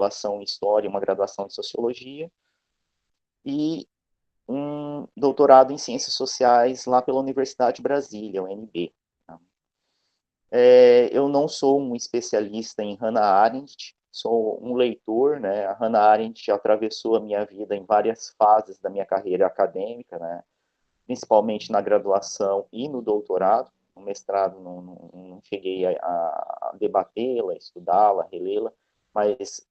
graduação em História, uma graduação em Sociologia, e um doutorado em Ciências Sociais lá pela Universidade de Brasília, UNB. Eu não sou um especialista em Hannah Arendt, sou um leitor, né? A Hannah Arendt atravessou a minha vida em várias fases da minha carreira acadêmica, né? Principalmente na graduação e no doutorado. No mestrado não cheguei a debatê-la, estudá-la, relê-la, mas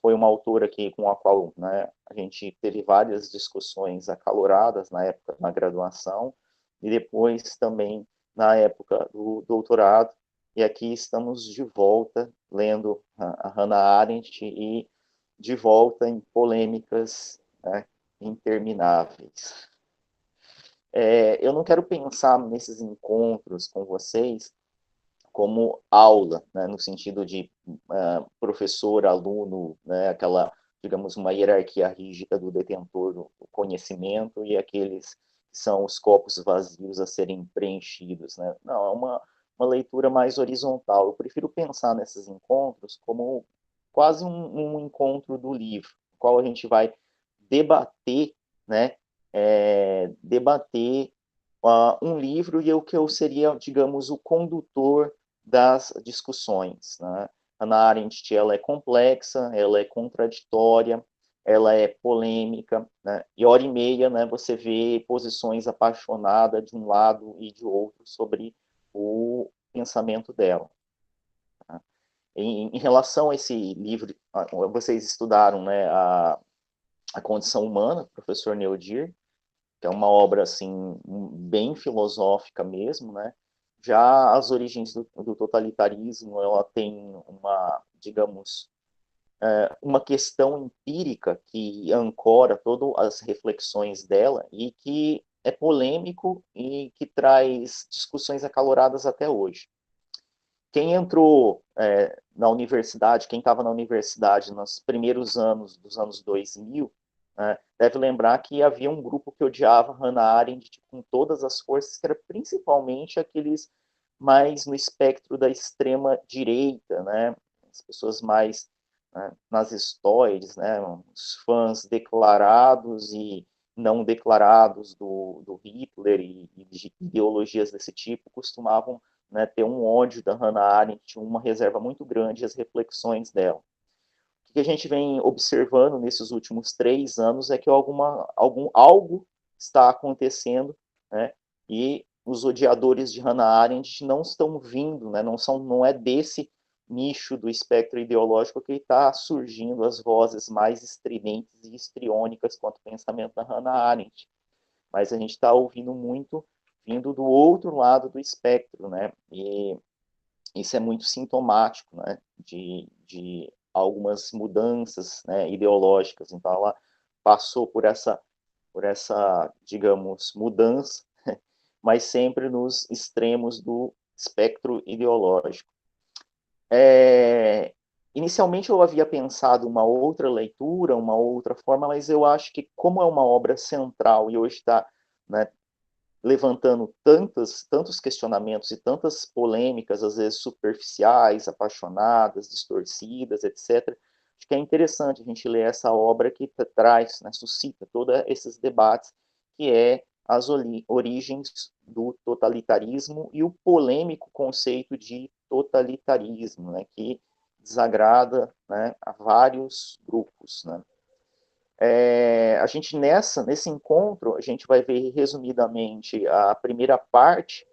foi uma autora com a qual, né, a gente teve várias discussões acaloradas na época da graduação e depois também na época do doutorado. E aqui estamos de volta lendo a Hannah Arendt e de volta em polêmicas, né, intermináveis. Eu não quero pensar nesses encontros com vocês como aula, né, no sentido de professor, aluno, né, aquela, digamos, uma hierarquia rígida do detentor do conhecimento e aqueles que são os copos vazios a serem preenchidos. Né? Não, é uma leitura mais horizontal. Eu prefiro pensar nesses encontros como quase um encontro do livro, no qual a gente vai debater, né, debater um livro e o que eu seria, digamos, o condutor das discussões. Né? Hannah Arendt ela é complexa, ela é contraditória, ela é polêmica, né? E hora e meia, né, você vê posições apaixonadas de um lado e de outro sobre o pensamento dela. Tá? Em relação a esse livro, vocês estudaram, né, a Condição Humana, professor Neodir, que é uma obra assim bem filosófica mesmo, né? Já as origens do totalitarismo, ela tem uma, digamos, uma questão empírica que ancora todas as reflexões dela e que é polêmico e que traz discussões acaloradas até hoje. Quem entrou na universidade, quem estava na universidade nos primeiros anos dos anos 2000, deve lembrar que havia um grupo que odiava Hannah Arendt com todas as forças, que era principalmente aqueles mais no espectro da extrema direita, né? As pessoas mais nazistóides, né? Os fãs declarados e não declarados do Hitler e de ideologias desse tipo costumavam, né, ter um ódio da Hannah Arendt, uma reserva muito grande às reflexões dela. O que a gente vem observando nesses últimos 3 anos é que algo está acontecendo, né, e os odiadores de Hannah Arendt não estão vindo, né, não é desse nicho do espectro ideológico que está surgindo as vozes mais estridentes e histriônicas quanto ao pensamento da Hannah Arendt, mas a gente está ouvindo muito vindo do outro lado do espectro, né? E isso é muito sintomático, né? De algumas mudanças, né, ideológicas. Então, ela passou por essa, digamos, mudança, mas sempre nos extremos do espectro ideológico. Inicialmente eu havia pensado uma outra leitura, uma outra forma, mas eu acho que como é uma obra central e hoje está, né, levantando tantos questionamentos e tantas polêmicas, às vezes superficiais, apaixonadas, distorcidas, etc. Acho que é interessante a gente ler essa obra que traz, né, suscita todos esses debates, que é as origens do totalitarismo e o polêmico conceito de totalitarismo, né, que desagrada, né, a vários grupos, né. A gente nesse encontro, a gente vai ver resumidamente a primeira parte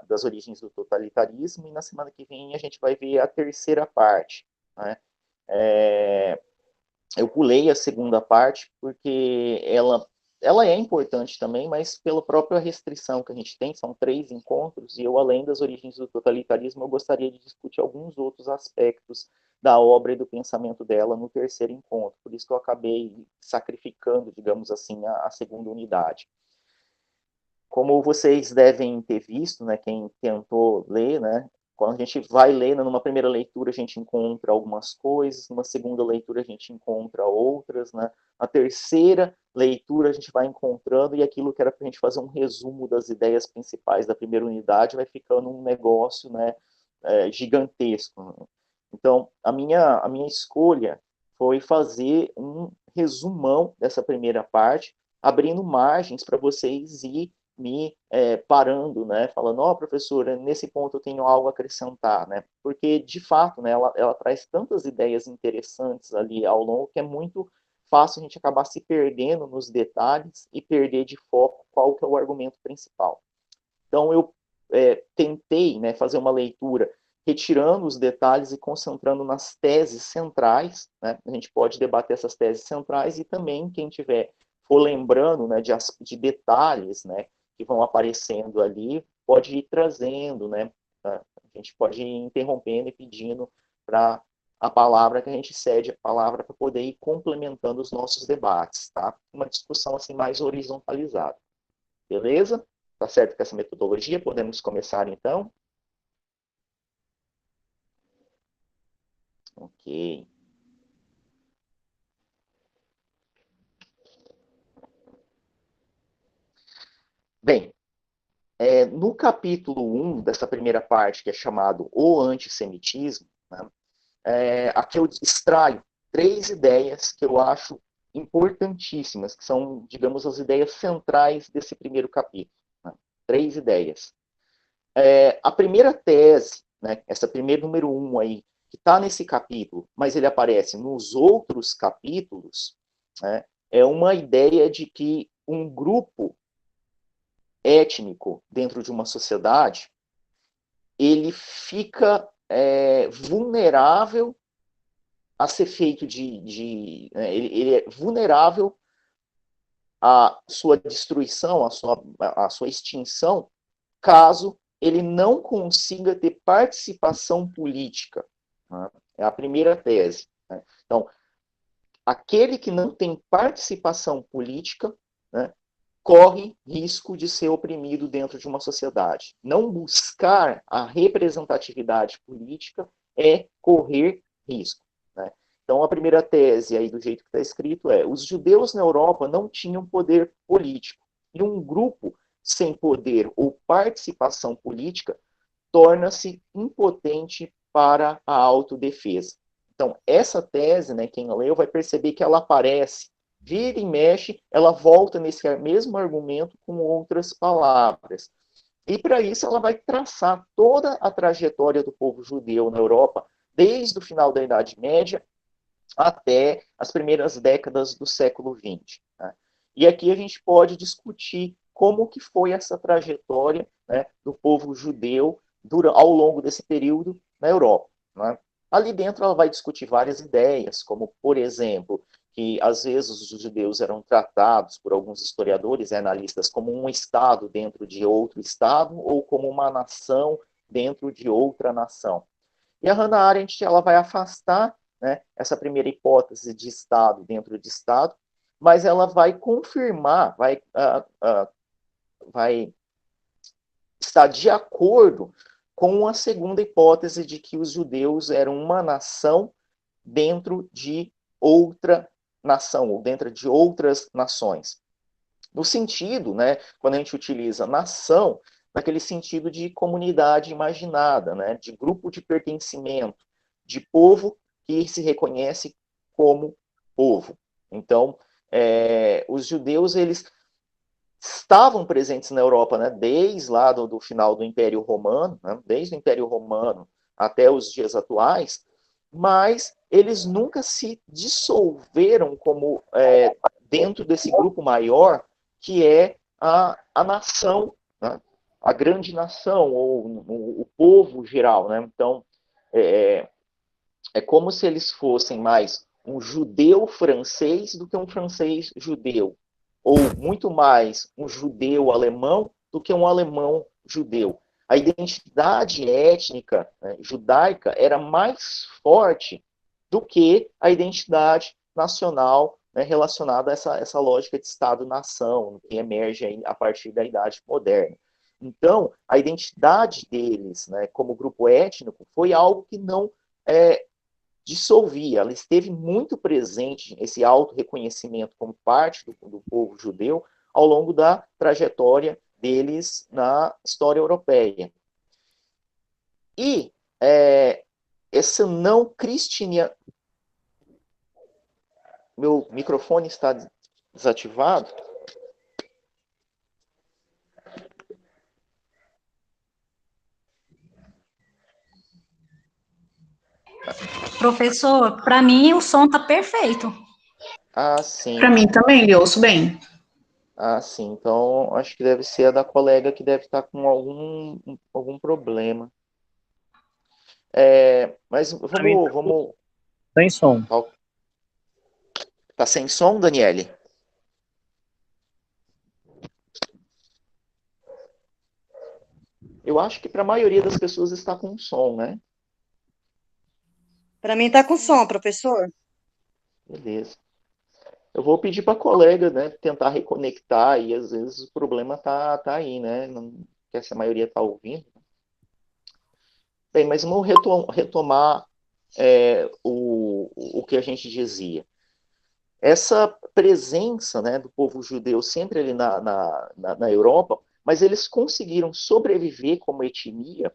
das origens do totalitarismo e na semana que vem a gente vai ver a terceira parte. Né? Eu pulei a segunda parte porque ela é importante também, mas pela própria restrição que a gente tem, são 3 encontros, e eu, além das origens do totalitarismo, eu gostaria de discutir alguns outros aspectos da obra e do pensamento dela no terceiro encontro, por isso que eu acabei sacrificando, digamos assim, a segunda unidade. Como vocês devem ter visto, né, quem tentou ler, né, quando a gente vai ler, numa primeira leitura a gente encontra algumas coisas, numa segunda leitura a gente encontra outras, né, na terceira leitura a gente vai encontrando e aquilo que era para a gente fazer um resumo das ideias principais da primeira unidade vai ficando um negócio, né, gigantesco. Então, a minha escolha foi fazer um resumão dessa primeira parte, abrindo margens para vocês ir me parando, né, falando, ó, professora, nesse ponto eu tenho algo a acrescentar, né, porque, de fato, né, ela traz tantas ideias interessantes ali ao longo que é muito fácil a gente acabar se perdendo nos detalhes e perder de foco qual que é o argumento principal. Então, eu tentei, né, fazer uma leitura retirando os detalhes e concentrando nas teses centrais, né? A gente pode debater essas teses centrais e também, quem tiver for lembrando, né, de detalhes, né, que vão aparecendo ali, pode ir trazendo, né? A gente pode ir interrompendo e pedindo para a palavra, que a gente cede a palavra para poder ir complementando os nossos debates, tá? Uma discussão assim mais horizontalizada. Beleza? Tá certo com essa metodologia? Podemos começar então? Ok. Bem, no capítulo 1 dessa primeira parte, que é chamado O Antissemitismo, né, aqui eu extraio 3 ideias que eu acho importantíssimas, que são, digamos, as ideias centrais desse primeiro capítulo. Né? 3 ideias. A primeira tese, né, essa primeira número 1 aí, que está nesse capítulo, mas ele aparece nos outros capítulos, né, é uma ideia de que um grupo étnico dentro de uma sociedade, ele fica vulnerável a ser feito ele é vulnerável à sua destruição, à sua extinção, caso ele não consiga ter participação política. Né? É a primeira tese. Né? Então, aquele que não tem participação política, né, corre risco de ser oprimido dentro de uma sociedade. Não buscar a representatividade política é correr risco. Né? Então, a primeira tese, aí, do jeito que está escrito, é: os judeus na Europa não tinham poder político. E um grupo sem poder ou participação política torna-se impotente para a autodefesa. Então, essa tese, né, quem leu vai perceber que ela aparece, vira e mexe, ela volta nesse mesmo argumento com outras palavras. E para isso ela vai traçar toda a trajetória do povo judeu na Europa, desde o final da Idade Média até as primeiras décadas do século XX. Né? E aqui a gente pode discutir como que foi essa trajetória, né, do povo judeu ao longo desse período na Europa. Né? Ali dentro ela vai discutir várias ideias, como, por exemplo, que às vezes os judeus eram tratados por alguns historiadores e analistas como um estado dentro de outro estado ou como uma nação dentro de outra nação. E a Hannah Arendt ela vai afastar, né, essa primeira hipótese de Estado dentro de Estado, mas ela vai confirmar, vai estar de acordo com a segunda hipótese de que os judeus eram uma nação dentro de outra nação, ou dentro de outras nações. No sentido, né, quando a gente utiliza nação, naquele sentido de comunidade imaginada, né, de grupo de pertencimento, de povo que se reconhece como povo. Então, os judeus, eles estavam presentes na Europa, né, desde lá do final do Império Romano, né, desde o Império Romano até os dias atuais, mas eles nunca se dissolveram como dentro desse grupo maior que é a nação, né, a grande nação, ou o povo geral. Né? Então, é como se eles fossem mais um judeu francês do que um francês judeu, ou muito mais um judeu alemão do que um alemão judeu. A identidade étnica, né, judaica era mais forte do que a identidade nacional, né, relacionada a essa lógica de Estado-nação, que emerge a partir da Idade Moderna. Então, a identidade deles, né, como grupo étnico, foi algo que não dissolvia, ela esteve muito presente, esse auto-reconhecimento como parte do povo judeu, ao longo da trajetória deles na história europeia. E essa não cristiania... Meu microfone está desativado? Professor, para mim o som tá perfeito. Ah, Para sim. mim também, lhe ouço bem. Ah, sim. Então, acho que deve ser a da colega que deve estar com algum problema. Mas Pra mim vamos... tá em som. Tá sem som, Daniele? Eu acho que para a maioria das pessoas está com som, né? Para mim tá com som, professor. Beleza. Eu vou pedir para a colega, né, tentar reconectar e às vezes o problema tá aí, né? Não, que essa maioria está ouvindo. Bem, mas vamos retomar o que a gente dizia. Essa presença, né, do povo judeu sempre ali na Europa, mas eles conseguiram sobreviver como etnia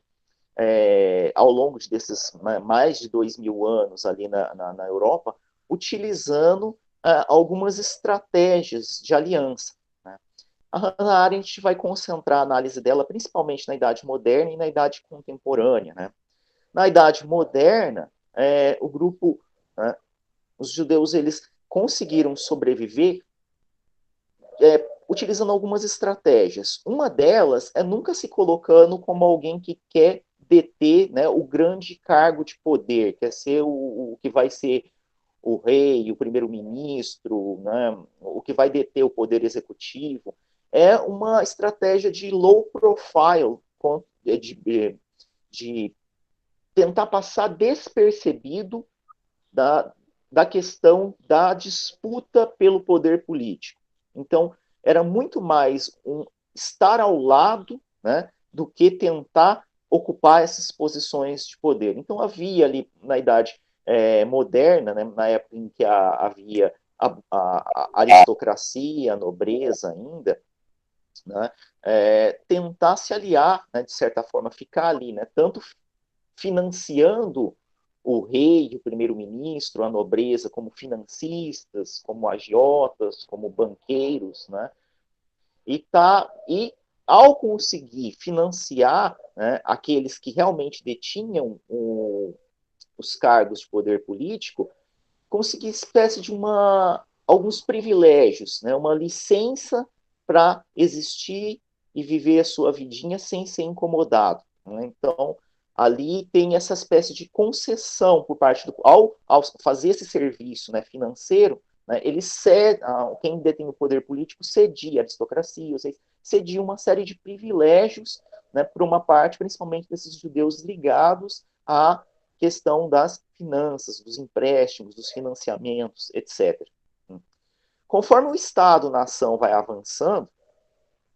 ao longo desses mais de 2.000 anos ali na Europa, utilizando algumas estratégias de aliança. Né? A Hannah Arendt vai concentrar a análise dela principalmente na Idade Moderna e na Idade Contemporânea. Né? Na Idade Moderna, o grupo, né, os judeus, eles conseguiram sobreviver utilizando algumas estratégias. Uma delas é nunca se colocando como alguém que quer deter, né, o grande cargo de poder, quer ser o que vai ser o rei, o primeiro-ministro, né, o que vai deter o poder executivo. É uma estratégia de low profile, de tentar passar despercebido da, da questão da disputa pelo poder político. Então, era muito mais um estar ao lado, né, do que tentar ocupar essas posições de poder. Então, havia ali na Idade Moderna, né, na época em que havia a aristocracia, a nobreza ainda, né, tentar se aliar, né, de certa forma, ficar ali, né, tanto financiando o rei, o primeiro-ministro, a nobreza, como financistas, como agiotas, como banqueiros, né? E ao conseguir financiar, né, aqueles que realmente detinham os cargos de poder político, conseguir espécie de alguns privilégios, né, uma licença para existir e viver a sua vidinha sem ser incomodado. Né? Então, ali tem essa espécie de concessão por parte do... Ao fazer esse serviço, né, financeiro, né, ele cede, quem detém o poder político cedia a aristocracia, ou seja, cedia uma série de privilégios, né, para uma parte, principalmente desses judeus ligados à questão das finanças, dos empréstimos, dos financiamentos, etc. Conforme o Estado-nação vai avançando,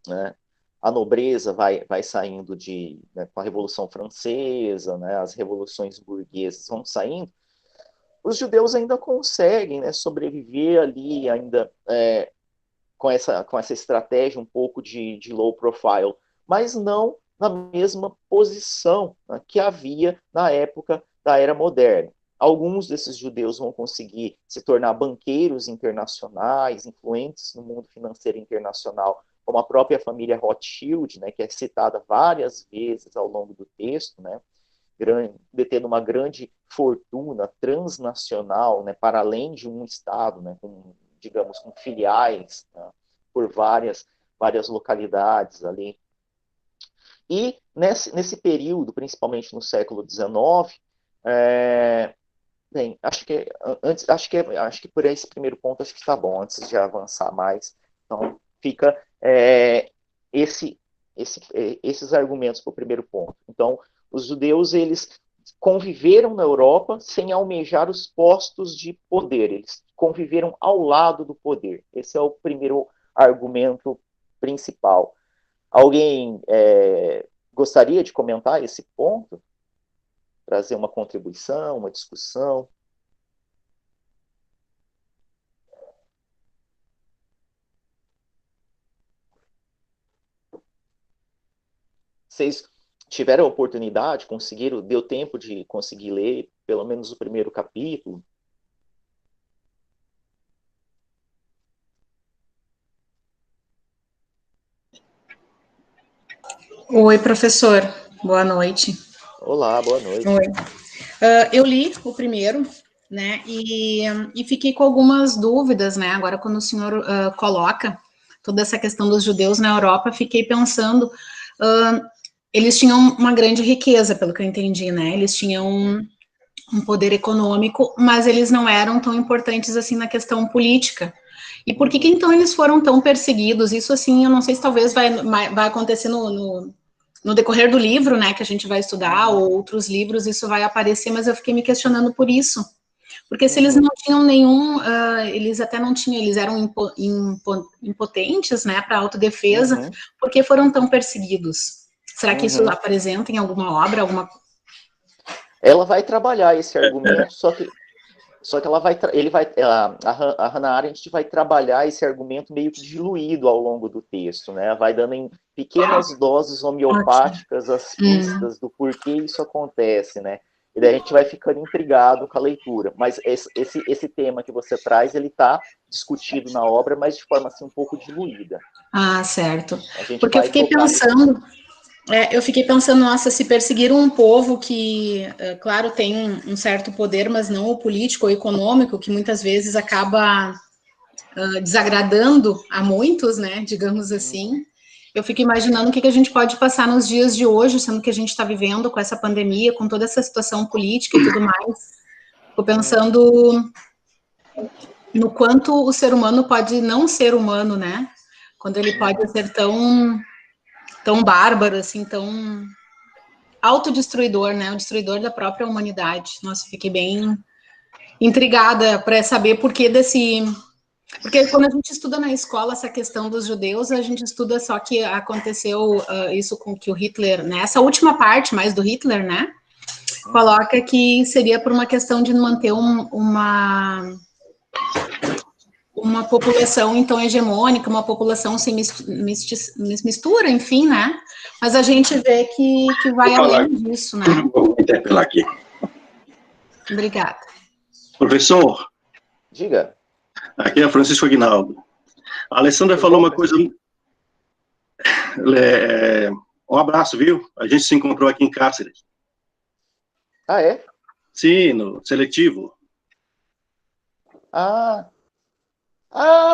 né, a nobreza vai saindo né, com a Revolução Francesa, né, as revoluções burguesas vão saindo, os judeus ainda conseguem, né, sobreviver ali, ainda com essa estratégia um pouco de low profile, mas não na mesma posição, né, que havia na época da Era Moderna. Alguns desses judeus vão conseguir se tornar banqueiros internacionais, influentes no mundo financeiro internacional, como a própria família Rothschild, né, que é citada várias vezes ao longo do texto, né, detendo uma grande fortuna transnacional, né, para além de um estado, né, com, digamos, com filiais, né, por várias localidades ali. E nesse período, principalmente no século XIX, bem, acho que por esse primeiro ponto acho que está bom, antes de avançar mais. Então, fica esse, esses argumentos para o primeiro ponto. Então, os judeus, eles conviveram na Europa sem almejar os postos de poder, eles conviveram ao lado do poder. Esse é o primeiro argumento principal. Alguém gostaria de comentar esse ponto? Trazer uma contribuição, uma discussão? Vocês tiveram a oportunidade, conseguiram, deu tempo de conseguir ler pelo menos o primeiro capítulo? Oi, professor. Boa noite. Olá, boa noite. Oi. Eu li o primeiro, né, e fiquei com algumas dúvidas, né, agora quando o senhor coloca toda essa questão dos judeus na Europa, fiquei pensando, eles tinham uma grande riqueza, pelo que eu entendi, né, eles tinham um poder econômico, mas eles não eram tão importantes assim na questão política. E por que então eles foram tão perseguidos? Isso, assim, eu não sei se talvez vai acontecer no decorrer do livro, né, que a gente vai estudar, ou outros livros, isso vai aparecer, mas eu fiquei me questionando por isso. Porque se eles não tinham nenhum, eles até não tinham, eles eram impotentes, né, para autodefesa, por que foram tão perseguidos? Será que isso apresenta em alguma obra, alguma... Ela vai trabalhar esse argumento, só que ela vai, a Hannah Arendt vai trabalhar esse argumento meio que diluído ao longo do texto, né? Vai dando em pequenas doses homeopáticas as pistas do porquê isso acontece, né? E daí a gente vai ficando intrigado com a leitura. Mas esse tema que você traz, ele está discutido na obra, mas de forma assim um pouco diluída. Ah, certo. A gente Porque eu vai fiquei pensando... eu fiquei pensando, nossa, se perseguiram um povo que, claro, tem um certo poder, mas não o político ou econômico, que muitas vezes acaba desagradando a muitos, né, digamos assim. Eu fico imaginando o que a gente pode passar nos dias de hoje, sendo que a gente está vivendo com essa pandemia, com toda essa situação política e tudo mais. Fico pensando no quanto o ser humano pode não ser humano, né, quando ele pode ser tão bárbaro, assim, tão autodestruidor, né? O destruidor da própria humanidade. Nossa, fiquei bem intrigada para saber por que desse... Porque quando a gente estuda na escola essa questão dos judeus, a gente estuda só que aconteceu isso com que o Hitler, nessa última parte mais do Hitler, né? Coloca que seria por uma questão de manter uma população, então, hegemônica, uma população sem mistura, enfim, né? Mas a gente vê que vai além disso, né? Vou interpelar aqui. Obrigada. Professor, diga. Aqui é Francisco Aguinaldo. A Alessandra falou uma coisa... um abraço, viu? A gente se encontrou aqui em Cáceres. Ah, é? Sim, no seletivo.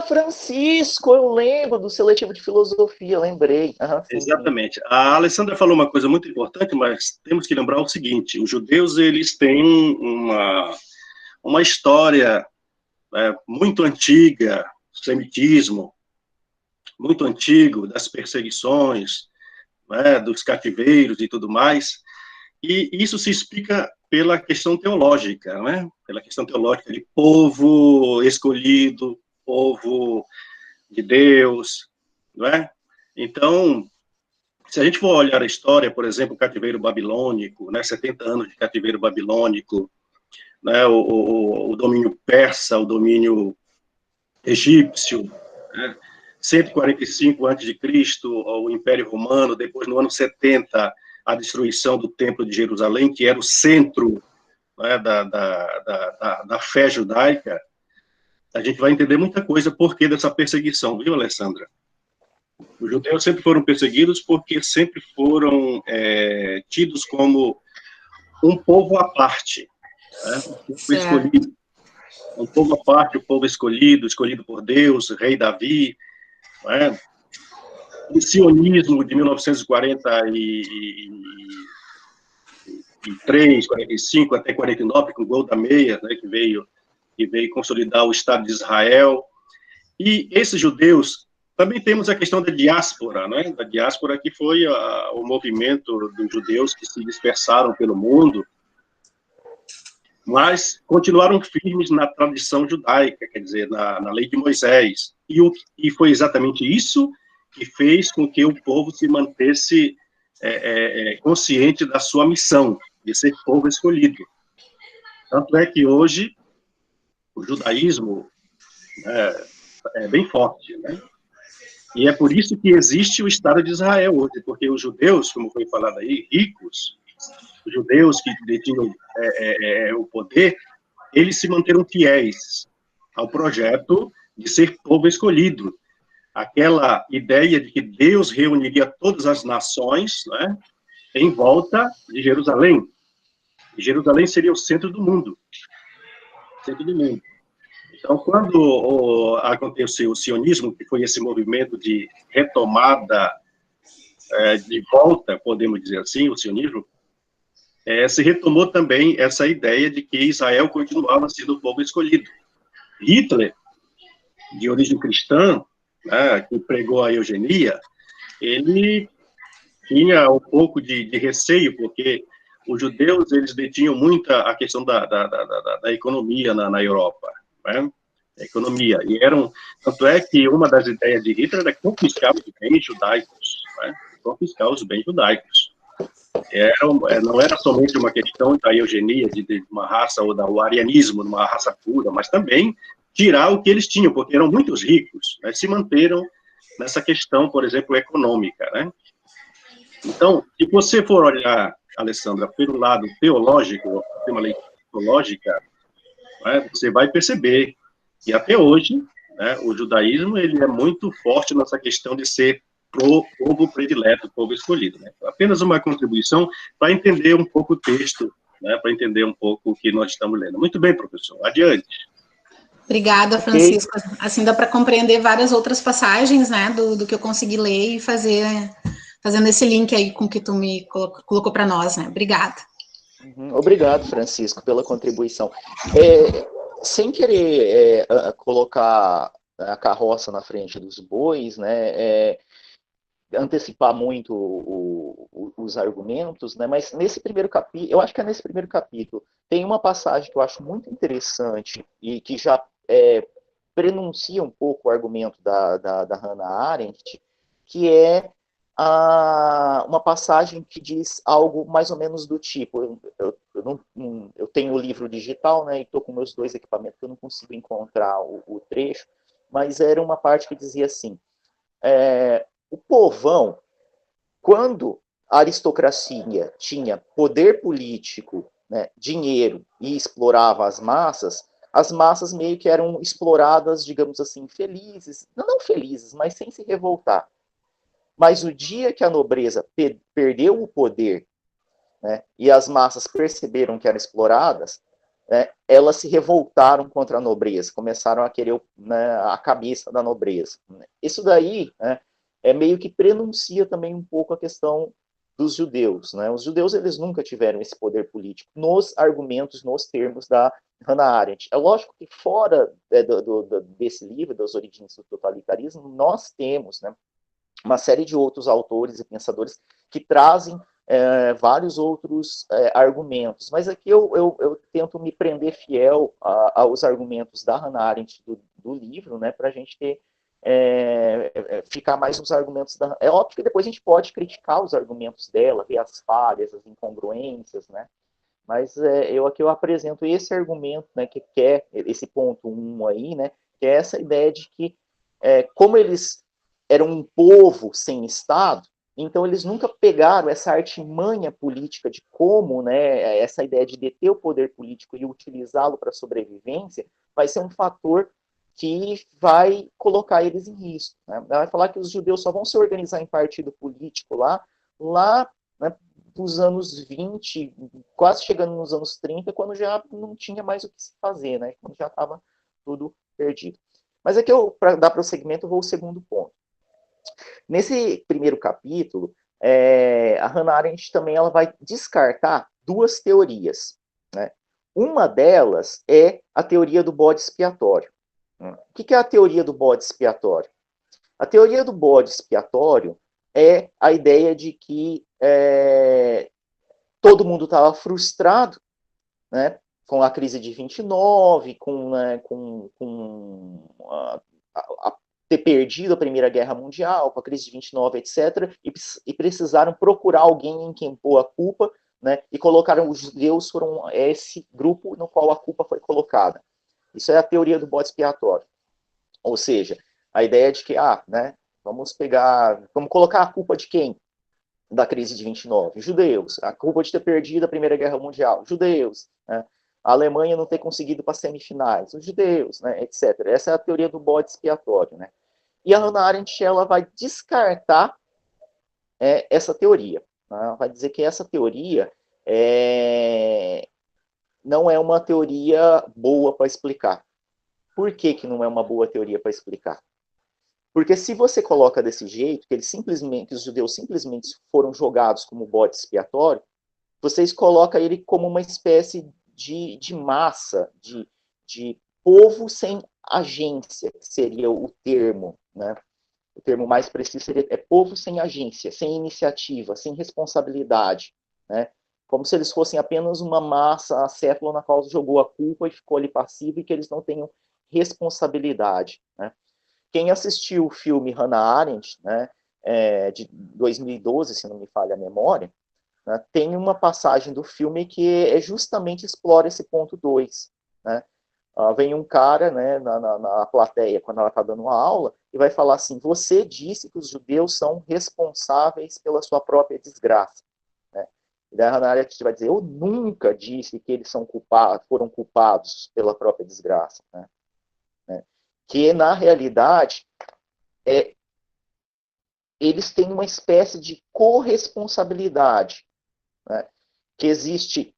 Francisco, eu lembro do seletivo de filosofia, lembrei. Sim, exatamente. Sim. A Alessandra falou uma coisa muito importante, mas temos que lembrar o seguinte: os judeus, eles têm uma história muito antiga, semitismo, muito antigo, das perseguições, dos cativeiros e tudo mais, e isso se explica pela questão teológica, né? Pela questão teológica de povo escolhido, povo de Deus, não é? Então, se a gente for olhar a história, por exemplo, o cativeiro babilônico, né, 70 anos de cativeiro babilônico, né, o domínio persa, o domínio egípcio, né, 145 a.C., o Império Romano, depois no ano 70, a destruição do Templo de Jerusalém, que era o centro, né, da fé judaica, a gente vai entender muita coisa por que dessa perseguição, viu, Alessandra? Os judeus sempre foram perseguidos porque sempre foram tidos como um povo à parte, né? Um povo escolhido. Um povo à parte, o povo escolhido por Deus, rei Davi, né? O sionismo de 1943, 45 até 49, com Golda Meir, né, que veio consolidar o Estado de Israel. E esses judeus, também temos a questão da diáspora, né? Da diáspora, que foi o movimento dos judeus que se dispersaram pelo mundo, mas continuaram firmes na tradição judaica, quer dizer, na lei de Moisés. E foi exatamente isso que fez com que o povo se mantesse consciente da sua missão, de ser povo escolhido. Tanto é que hoje o judaísmo é bem forte, né? E é por isso que existe o Estado de Israel hoje, porque os judeus, como foi falado aí, ricos, os judeus que detinham o poder, eles se manteram fiéis ao projeto de ser povo escolhido. Aquela ideia de que Deus reuniria todas as nações, né, em volta de Jerusalém. E Jerusalém seria o centro do mundo. Centro do mundo. Então, quando aconteceu o sionismo, que foi esse movimento de retomada, de volta, podemos dizer assim, o sionismo, se retomou também essa ideia de que Israel continuava sendo o povo escolhido. Hitler, de origem cristã, né, que pregou a eugenia, ele tinha um pouco de receio, porque os judeus, eles detinham muito a questão da economia na Europa, né? A economia. Tanto é que uma das ideias de Hitler era confiscar os bens judaicos, né? Confiscar os bens judaicos. Não era somente uma questão da eugenia, de uma raça, ou do arianismo, de uma raça pura, mas também tirar o que eles tinham, porque eram muito ricos, né? Se manteram nessa questão, por exemplo, econômica, né? Então, se você for olhar, Alessandra, pelo lado teológico, uma leitura teológica, né, você vai perceber que até hoje, né, o judaísmo ele é muito forte nessa questão de ser povo predileto, povo escolhido. Né? Apenas uma contribuição para entender um pouco o texto, né, para entender um pouco o que nós estamos lendo. Muito bem, professor. Adiante. Obrigada, Francisco. Assim dá para compreender várias outras passagens, né, do que eu consegui ler e fazendo esse link aí com que tu me colocou para nós, né? Obrigada. Obrigado, Francisco, pela contribuição. Sem querer colocar a carroça na frente dos bois, né, antecipar muito os argumentos, né, mas nesse primeiro capítulo, eu acho que é nesse primeiro capítulo, tem uma passagem que eu acho muito interessante e que já prenuncia um pouco o argumento da Hannah Arendt, que é uma passagem que diz algo mais ou menos do tipo, eu tenho o livro digital, né, e estou com meus dois equipamentos, eu não consigo encontrar o trecho, mas era uma parte que dizia assim, o povão, quando a aristocracia tinha poder político, né, dinheiro e explorava as massas meio que eram exploradas, digamos assim, felizes, não felizes, mas sem se revoltar. Mas o dia que a nobreza perdeu o poder, né, e as massas perceberam que eram exploradas, né, elas se revoltaram contra a nobreza, começaram a querer, né, a cabeça da nobreza. Isso daí, né, meio que prenuncia também um pouco a questão dos judeus. Né? Os judeus, eles nunca tiveram esse poder político nos argumentos, nos termos da Hannah Arendt. É lógico que fora desse livro, das origens do totalitarismo, nós temos, né, uma série de outros autores e pensadores que trazem vários outros argumentos, mas aqui eu tento me prender fiel aos argumentos da Hannah Arendt do livro, né, para a gente ter ficar mais nos argumentos da... É óbvio que depois a gente pode criticar os argumentos dela, ver as falhas, as incongruências, né, mas aqui eu apresento esse argumento, né, que é esse ponto 1 aí, né, que é essa ideia de que como eles eram um povo sem Estado, então eles nunca pegaram essa artimanha política de como, né, essa ideia de deter o poder político e utilizá-lo para a sobrevivência vai ser um fator que vai colocar eles em risco. Né? Ela vai falar que os judeus só vão se organizar em partido político lá né, dos anos 20, quase chegando nos anos 30, quando já não tinha mais o que se fazer, né? Quando já estava tudo perdido. Mas aqui, para dar prosseguimento, eu vou ao segundo ponto. Nesse primeiro capítulo, a Hannah Arendt também ela vai descartar duas teorias. Né? Uma delas é a teoria do bode expiatório. O que é a teoria do bode expiatório? A teoria do bode expiatório é a ideia de que todo mundo estava frustrado, né, com a crise de 29, com ter perdido a Primeira Guerra Mundial, com a crise de 29, etc., e precisaram procurar alguém em quem pôr a culpa, né, e colocaram os judeus, foram esse grupo no qual a culpa foi colocada. Isso é a teoria do bode expiatório. Ou seja, a ideia de que, né, Vamos colocar a culpa de quem? Da crise de 29? Judeus. A culpa de ter perdido a Primeira Guerra Mundial? Judeus. Né? A Alemanha não ter conseguido para as semifinais? Os judeus, né? Etc. Essa é a teoria do bode expiatório, né? E a Hannah Arendt, ela vai descartar essa teoria. Né? Ela vai dizer que essa teoria não é uma teoria boa para explicar. Por que não é uma boa teoria para explicar? Porque se você coloca desse jeito, que os judeus simplesmente foram jogados como bode expiatório, vocês colocam ele como uma espécie de massa, de povo sem agência, que seria o termo, né? O termo mais preciso seria povo sem agência, sem iniciativa, sem responsabilidade, né? Como se eles fossem apenas uma massa acéfala na qual jogou a culpa e ficou ali passivo e que eles não tenham responsabilidade, né? Quem assistiu o filme Hannah Arendt, né, de 2012, se não me falha a memória, né, tem uma passagem do filme que justamente explora esse ponto 2, né? Vem um cara, né, na plateia, quando ela está dando uma aula, e vai falar assim: você disse que os judeus são responsáveis pela sua própria desgraça. Né? E daí a Hannah Arendt vai dizer: eu nunca disse que eles foram culpados pela própria desgraça. Né? Que, na realidade, eles têm uma espécie de corresponsabilidade, né? Que existe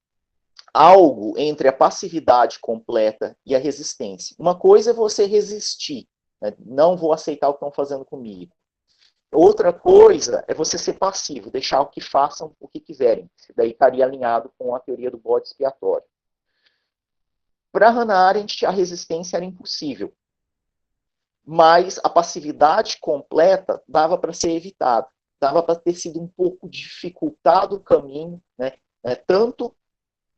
algo entre a passividade completa e a resistência. Uma coisa é você resistir, né? Não vou aceitar o que estão fazendo comigo. Outra coisa é você ser passivo, deixar que façam o que quiserem. Isso daí estaria alinhado com a teoria do bode expiatório. Para Hannah Arendt, a resistência era impossível, mas a passividade completa dava para ser evitada, dava para ter sido um pouco dificultado o caminho, né? Tanto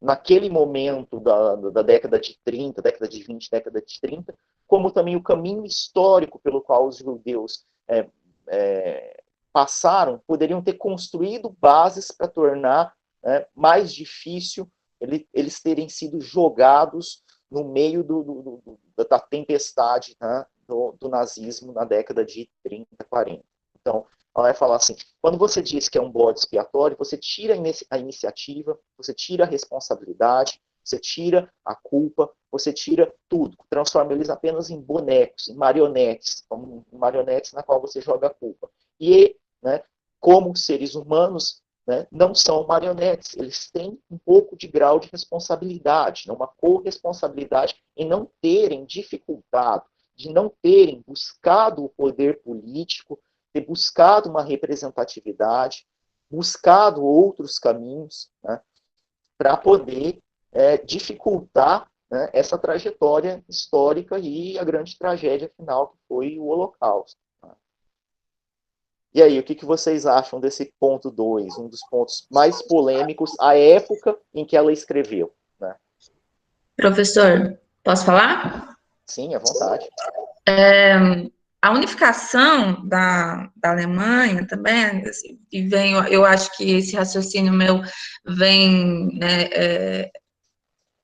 naquele momento da década de 30, década de 20, década de 30, como também o caminho histórico pelo qual os judeus passaram, poderiam ter construído bases para tornar mais difícil eles terem sido jogados no meio da tempestade, né, do nazismo na década de 30, 40. Então, ela vai falar assim: quando você diz que é um bode expiatório, você tira a iniciativa, você tira a responsabilidade, você tira a culpa, você tira tudo, transforma eles apenas em bonecos, em marionetes, como marionetes na qual você joga a culpa. E, né, como seres humanos, né, não são marionetes, eles têm um pouco de grau de responsabilidade, né, uma corresponsabilidade em não terem dificultado, de não terem buscado o poder político, ter buscado uma representatividade, buscado outros caminhos, né, para poder dificultar, né, essa trajetória histórica e a grande tragédia final que foi o Holocausto. Né. E aí, o que vocês acham desse ponto 2, um dos pontos mais polêmicos à época em que ela escreveu? Né? Professor, posso falar? Sim, à vontade. A unificação da Alemanha também, assim, e vem, eu acho que esse raciocínio meu vem, né,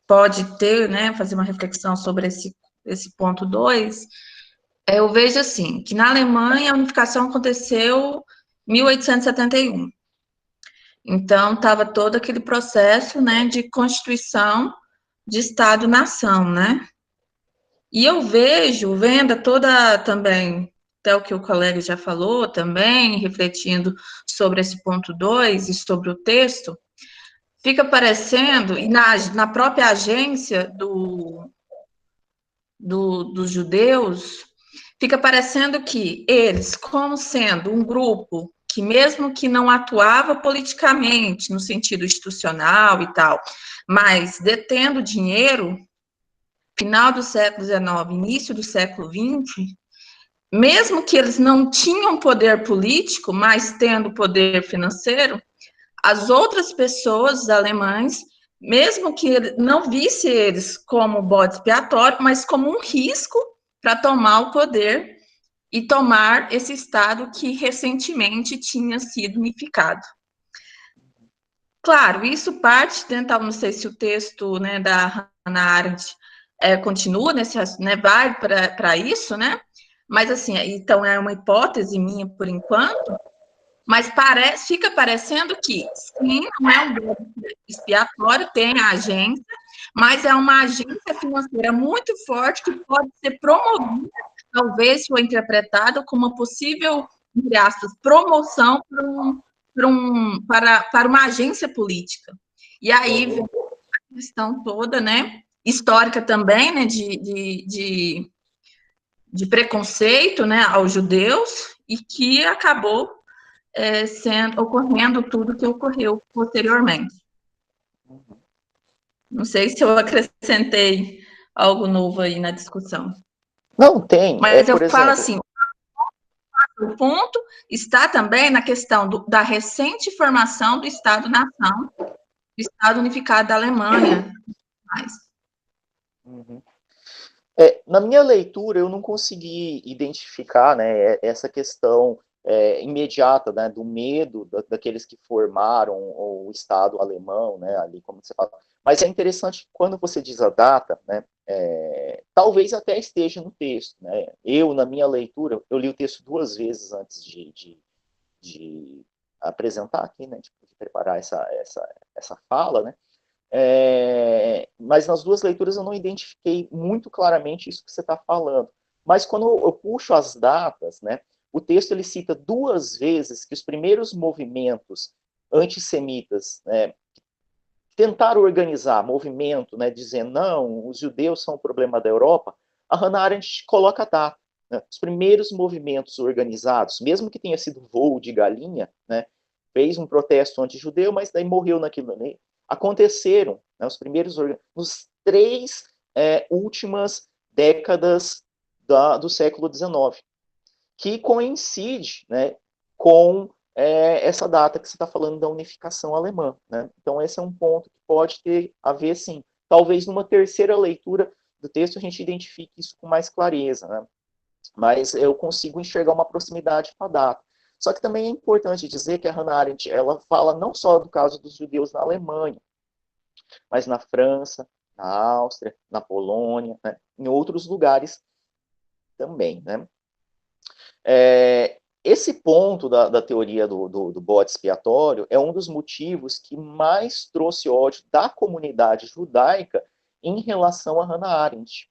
pode ter, né, fazer uma reflexão sobre esse ponto 2, eu vejo assim, que na Alemanha a unificação aconteceu em 1871. Então, estava todo aquele processo, né, de constituição de Estado-nação, né? E eu vendo toda também, até o que o colega já falou também, refletindo sobre esse ponto 2 e sobre o texto, fica parecendo, e na própria agência dos judeus, fica parecendo que eles, como sendo um grupo que mesmo que não atuava politicamente, no sentido institucional e tal, mas detendo dinheiro, final do século XIX, início do século XX, mesmo que eles não tinham poder político, mas tendo poder financeiro, as outras pessoas, os alemães, mesmo que não visse eles como bode expiatório, mas como um risco para tomar o poder e tomar esse Estado que recentemente tinha sido unificado. Claro, isso parte, tentar, não sei se o texto, né, da Hannah Arendt continua, vai para isso, né? mas assim, então é uma hipótese minha por enquanto, mas fica parecendo que, sim, não é um bode expiatório, tem a agência, mas é uma agência financeira muito forte que pode ser promovida, talvez se for interpretado como uma possível, entre aspas, promoção para uma agência política. E aí vem a questão toda, né, histórica também, né, de preconceito, né, aos judeus, e que acabou ocorrendo tudo que ocorreu posteriormente. Não sei se eu acrescentei algo novo aí na discussão. Não, tem. Mas eu Por falo exemplo, assim, o ponto está também na questão da recente formação do Estado-nação, do Estado Unificado da Alemanha. uhum. Na minha leitura, eu não consegui identificar, né, essa questão imediata, né, do medo daqueles que formaram o Estado alemão, né, ali, como você fala. Mas é interessante, quando você diz a data, né, talvez até esteja no texto. Né? Na minha leitura, eu li o texto 2 vezes antes de apresentar aqui, né, de preparar essa fala, né? Mas nas 2 leituras eu não identifiquei muito claramente isso que você está falando. Mas quando eu puxo as datas, né, o texto ele cita 2 vezes que os primeiros movimentos antissemitas, né, tentaram organizar movimento, né, dizendo não, os judeus são o problema da Europa. A Hannah Arendt coloca a data. Né, os primeiros movimentos organizados, mesmo que tenha sido voo de galinha, né, fez um protesto anti-judeu, mas daí morreu naquilo. Né, aconteceram, né, os primeiros nos 3 últimas décadas do século XIX, que coincide, né, com essa data que você está falando da unificação alemã. Né? Então, esse é um ponto que pode ter a ver, sim. Talvez numa terceira leitura do texto a gente identifique isso com mais clareza, né? Mas eu consigo enxergar uma proximidade com a data. Só que também é importante dizer que a Hannah Arendt ela fala não só do caso dos judeus na Alemanha, mas na França, na Áustria, na Polônia, né? Em outros lugares também. Né? Esse ponto da teoria do bode expiatório é um dos motivos que mais trouxe ódio da comunidade judaica em relação a Hannah Arendt,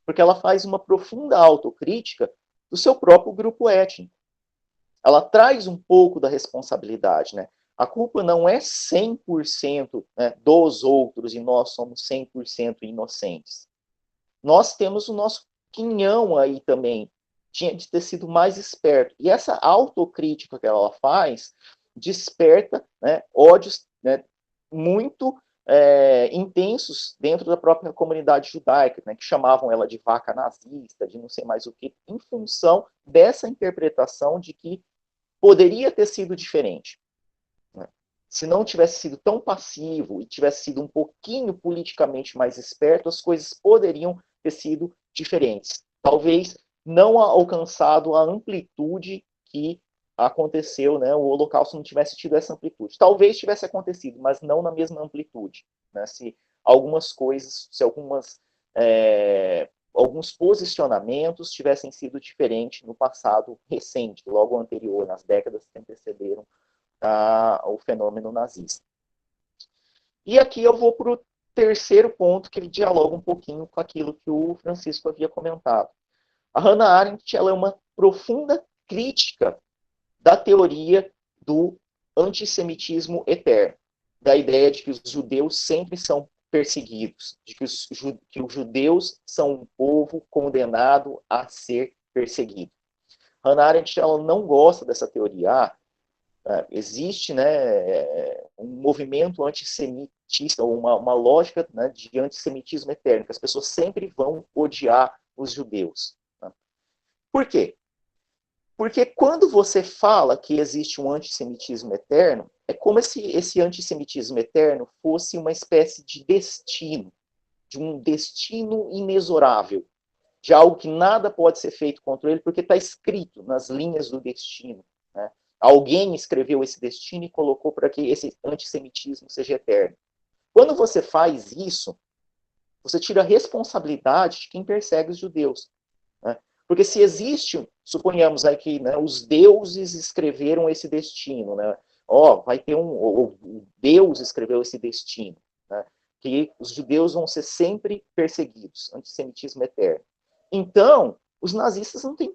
porque ela faz uma profunda autocrítica do seu próprio grupo étnico. Ela traz um pouco da responsabilidade, né? A culpa não é 100%, né, dos outros e nós somos 100% inocentes. Nós temos o nosso quinhão aí também, tinha de ter sido mais esperto. E essa autocrítica que ela faz desperta, né, ódios, né, muito intensos dentro da própria comunidade judaica, né, que chamavam ela de vaca nazista, de não sei mais o que, em função dessa interpretação de que poderia ter sido diferente. Né? Se não tivesse sido tão passivo e tivesse sido um pouquinho politicamente mais esperto, as coisas poderiam ter sido diferentes. Talvez não alcançado a amplitude que aconteceu, né? O Holocausto não tivesse tido essa amplitude. Talvez tivesse acontecido, mas não na mesma amplitude. Né? Se algumas coisas, se alguns posicionamentos tivessem sido diferentes no passado recente, logo anterior, nas décadas que antecederam o fenômeno nazista. E aqui eu vou para o terceiro ponto, que ele dialoga um pouquinho com aquilo que o Francisco havia comentado. A Hannah Arendt ela é uma profunda crítica da teoria do antissemitismo eterno, da ideia de que os judeus sempre são perseguidos, de que os judeus são um povo condenado a ser perseguido. Hannah Arendt ela não gosta dessa teoria. Existe, né, um movimento antissemitista, uma lógica, né, de antissemitismo eterno, que as pessoas sempre vão odiar os judeus. Né? Por quê? Porque quando você fala que existe um antissemitismo eterno, é como se esse antissemitismo eterno fosse uma espécie de destino, de um destino inexorável, de algo que nada pode ser feito contra ele, porque está escrito nas linhas do destino. Né? Alguém escreveu esse destino e colocou para que esse antissemitismo seja eterno. Quando você faz isso, você tira a responsabilidade de quem persegue os judeus. Né? Porque se existe, suponhamos aqui, né, os deuses escreveram esse destino, né? Vai ter o Deus escreveu esse destino, né? Que os judeus vão ser sempre perseguidos, antissemitismo eterno. Então, os nazistas não têm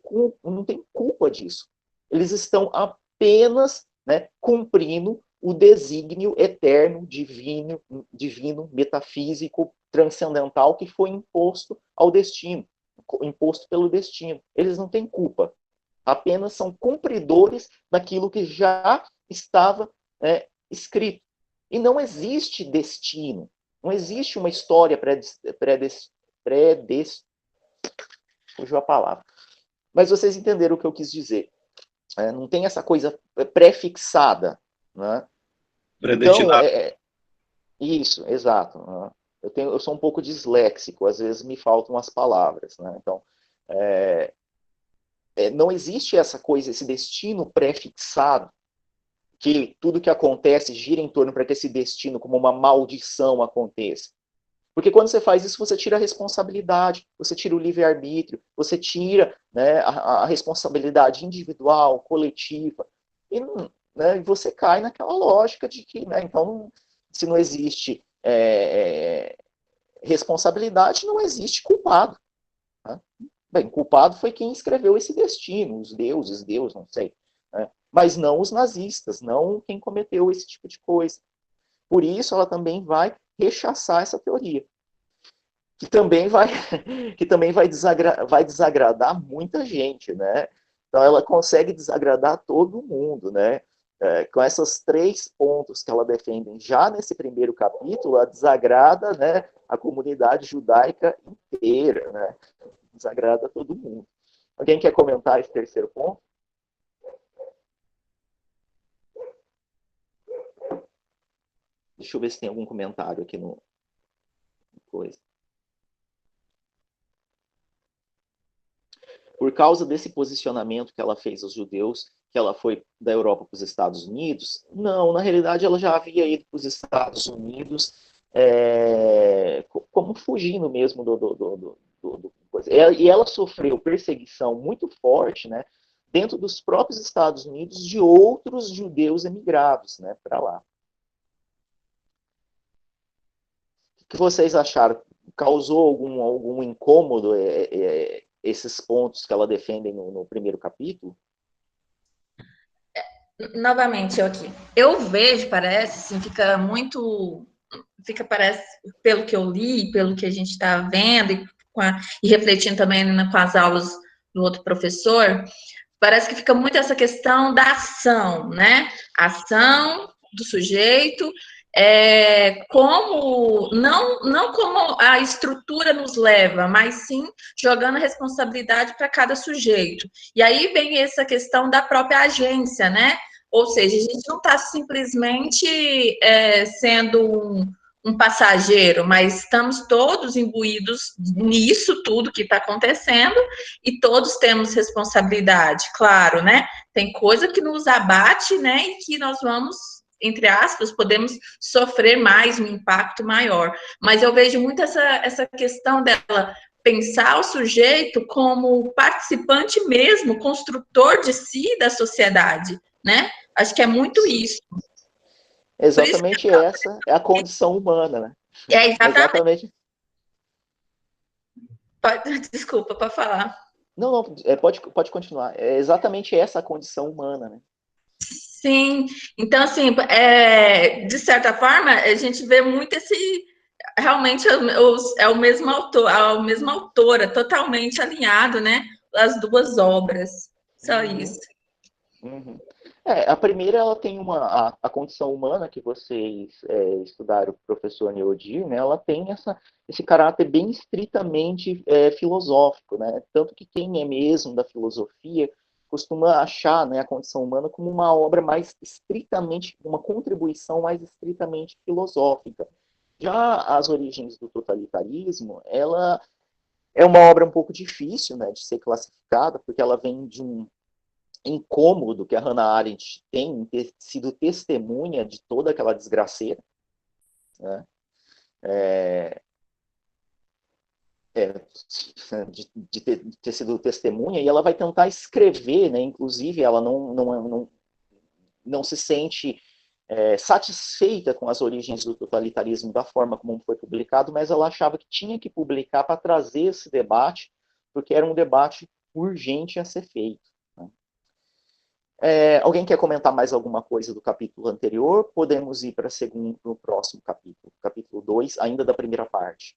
culpa disso. Eles estão apenas, né, cumprindo o desígnio eterno, divino, metafísico, transcendental que foi imposto ao destino, imposto pelo destino. Eles não têm culpa. Apenas são cumpridores daquilo que já estava escrito. E não existe destino. Não existe uma história fugiu a palavra. Mas vocês entenderam o que eu quis dizer. Não tem essa coisa pré-fixada, né? Então, isso, exato. Né? Eu sou um pouco disléxico, às vezes me faltam as palavras, né? Então, não existe essa coisa, esse destino pré-fixado, que tudo que acontece gira em torno para que esse destino, como uma maldição, aconteça. Porque quando você faz isso, você tira a responsabilidade, você tira o livre-arbítrio, você tira, né, a responsabilidade individual, coletiva, e, né, você cai naquela lógica de que, né, então, se não existe responsabilidade, não existe culpado. Né? Bem, culpado foi quem escreveu esse destino, os deuses, Deus, não sei. Né? Mas não os nazistas, não quem cometeu esse tipo de coisa. Por isso, ela também vai rechaçar essa teoria. Que também vai desagradar muita gente, né? Então, ela consegue desagradar todo mundo, né? Com esses 3 pontos que ela defende já nesse primeiro capítulo, ela desagrada, né, a comunidade judaica inteira, né? Desagrada todo mundo. Alguém quer comentar esse terceiro ponto? Deixa eu ver se tem algum comentário aqui no coisa. Por causa desse posicionamento que ela fez aos judeus, que ela foi da Europa para os Estados Unidos? Não, na realidade ela já havia ido para os Estados Unidos como fugindo mesmo do coisa. E ela sofreu perseguição muito forte, né, dentro dos próprios Estados Unidos de outros judeus emigrados, né, para lá. O que vocês acharam? Causou algum incômodo esses pontos que ela defende no primeiro capítulo? Novamente, eu aqui. Eu vejo, parece, assim, parece, pelo que eu li, pelo que a gente está vendo e refletindo também com as aulas do outro professor, parece que fica muito essa questão da ação, né? A ação do sujeito, não como a estrutura nos leva, mas sim jogando a responsabilidade para cada sujeito. E aí vem essa questão da própria agência, né? Ou seja, a gente não está simplesmente sendo um passageiro, mas estamos todos imbuídos nisso tudo que está acontecendo e todos temos responsabilidade, claro, né? Tem coisa que nos abate, né? E que nós vamos, entre aspas, podemos sofrer mais, um impacto maior. Mas eu vejo muito essa questão dela pensar o sujeito como participante mesmo, construtor de si, da sociedade, né? Acho que é muito isso. Exatamente essa é a condição humana, né? Exatamente. Desculpa, pode falar. Não, pode continuar. É exatamente essa a condição humana, né? Sim, então, assim, de certa forma, a gente vê muito realmente é o mesmo autor, a mesma autora, totalmente alinhado, né, as duas obras, só isso. Uhum. A primeira, ela tem a condição humana que vocês estudaram, o professor Neodir, né? Ela tem esse caráter bem estritamente filosófico, né? Tanto que quem é mesmo da filosofia costuma achar, né, a condição humana como uma obra mais estritamente, uma contribuição mais estritamente filosófica. Já as origens do totalitarismo, ela é uma obra um pouco difícil, né, de ser classificada, porque ela vem de um incômodo que a Hannah Arendt tem em ter sido testemunha de toda aquela desgraceira, né? de ter sido testemunha, e ela vai tentar escrever, né? Inclusive, ela não se sente satisfeita com as origens do totalitarismo da forma como foi publicado, mas ela achava que tinha que publicar para trazer esse debate, porque era um debate urgente a ser feito. Né? Alguém quer comentar mais alguma coisa do capítulo anterior? Podemos ir para o próximo capítulo, capítulo 2, ainda da primeira parte.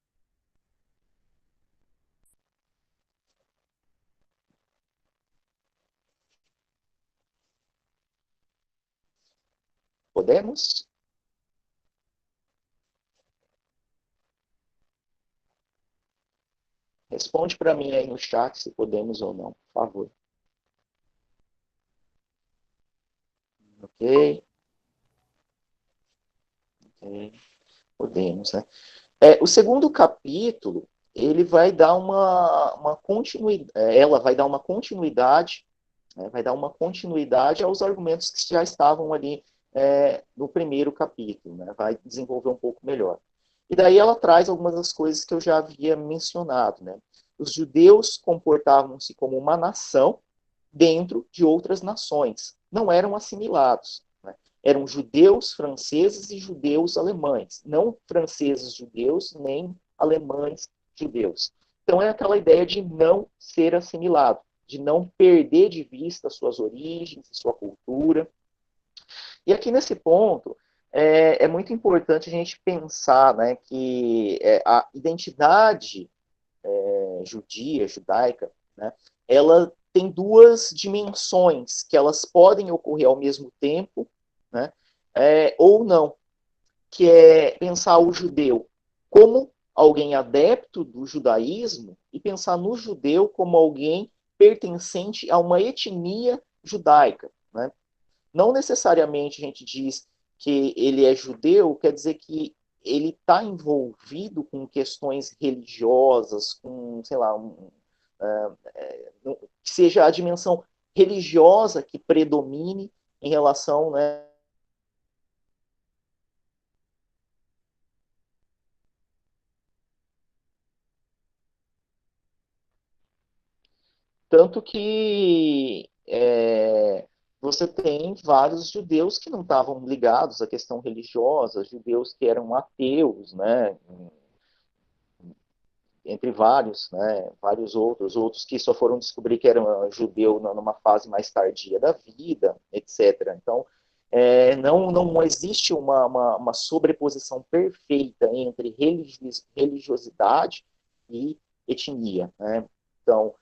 Podemos? Responde para mim aí no chat se podemos ou não, por favor. Ok. Podemos, né? O segundo capítulo, ele vai dar uma continuidade, ela vai dar uma continuidade, né, vai dar uma continuidade aos argumentos que já estavam ali no primeiro capítulo, né, vai desenvolver um pouco melhor. E daí ela traz algumas das coisas que eu já havia mencionado, né? Os judeus comportavam-se como uma nação dentro de outras nações, não eram assimilados. Né? Eram judeus franceses e judeus alemães, não franceses judeus, nem alemães judeus. Então é aquela ideia de não ser assimilado, de não perder de vista suas origens, sua cultura. E aqui nesse ponto, é muito importante a gente pensar, né, que a identidade judia, judaica, né, ela tem duas dimensões que elas podem ocorrer ao mesmo tempo, né, ou não, que é pensar o judeu como alguém adepto do judaísmo e pensar no judeu como alguém pertencente a uma etnia judaica. Né? Não necessariamente a gente diz que ele é judeu, quer dizer que ele está envolvido com questões religiosas, com, sei lá, que seja a dimensão religiosa que predomine em relação, né, tanto que você tem vários judeus que não estavam ligados à questão religiosa, judeus que eram ateus, né, entre vários, né, vários outros que só foram descobrir que eram judeu numa fase mais tardia da vida, etc. Então, não existe uma sobreposição perfeita entre religiosidade e etnia. Né? Então,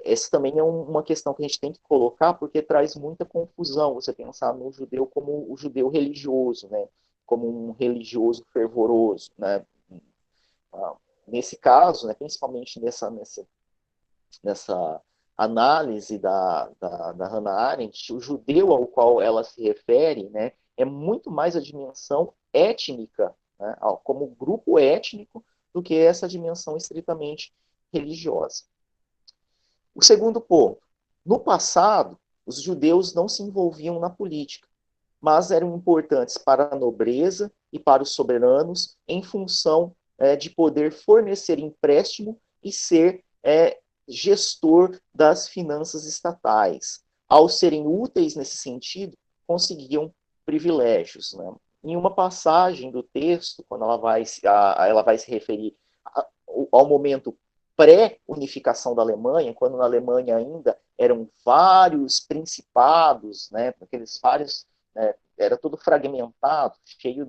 essa também é uma questão que a gente tem que colocar, porque traz muita confusão você pensar no judeu como o judeu religioso, né? Como um religioso fervoroso. Né? Nesse caso, né, principalmente nessa análise da Hannah Arendt, o judeu ao qual ela se refere, né, é muito mais a dimensão étnica, né, como grupo étnico, do que essa dimensão estritamente religiosa. O segundo ponto, no passado, os judeus não se envolviam na política, mas eram importantes para a nobreza e para os soberanos em função de poder fornecer empréstimo e ser gestor das finanças estatais. Ao serem úteis nesse sentido, conseguiam privilégios. Né? Em uma passagem do texto, quando ela vai se referir ao momento pré-unificação da Alemanha, quando na Alemanha ainda eram vários principados, né, aqueles vários, era tudo fragmentado, cheio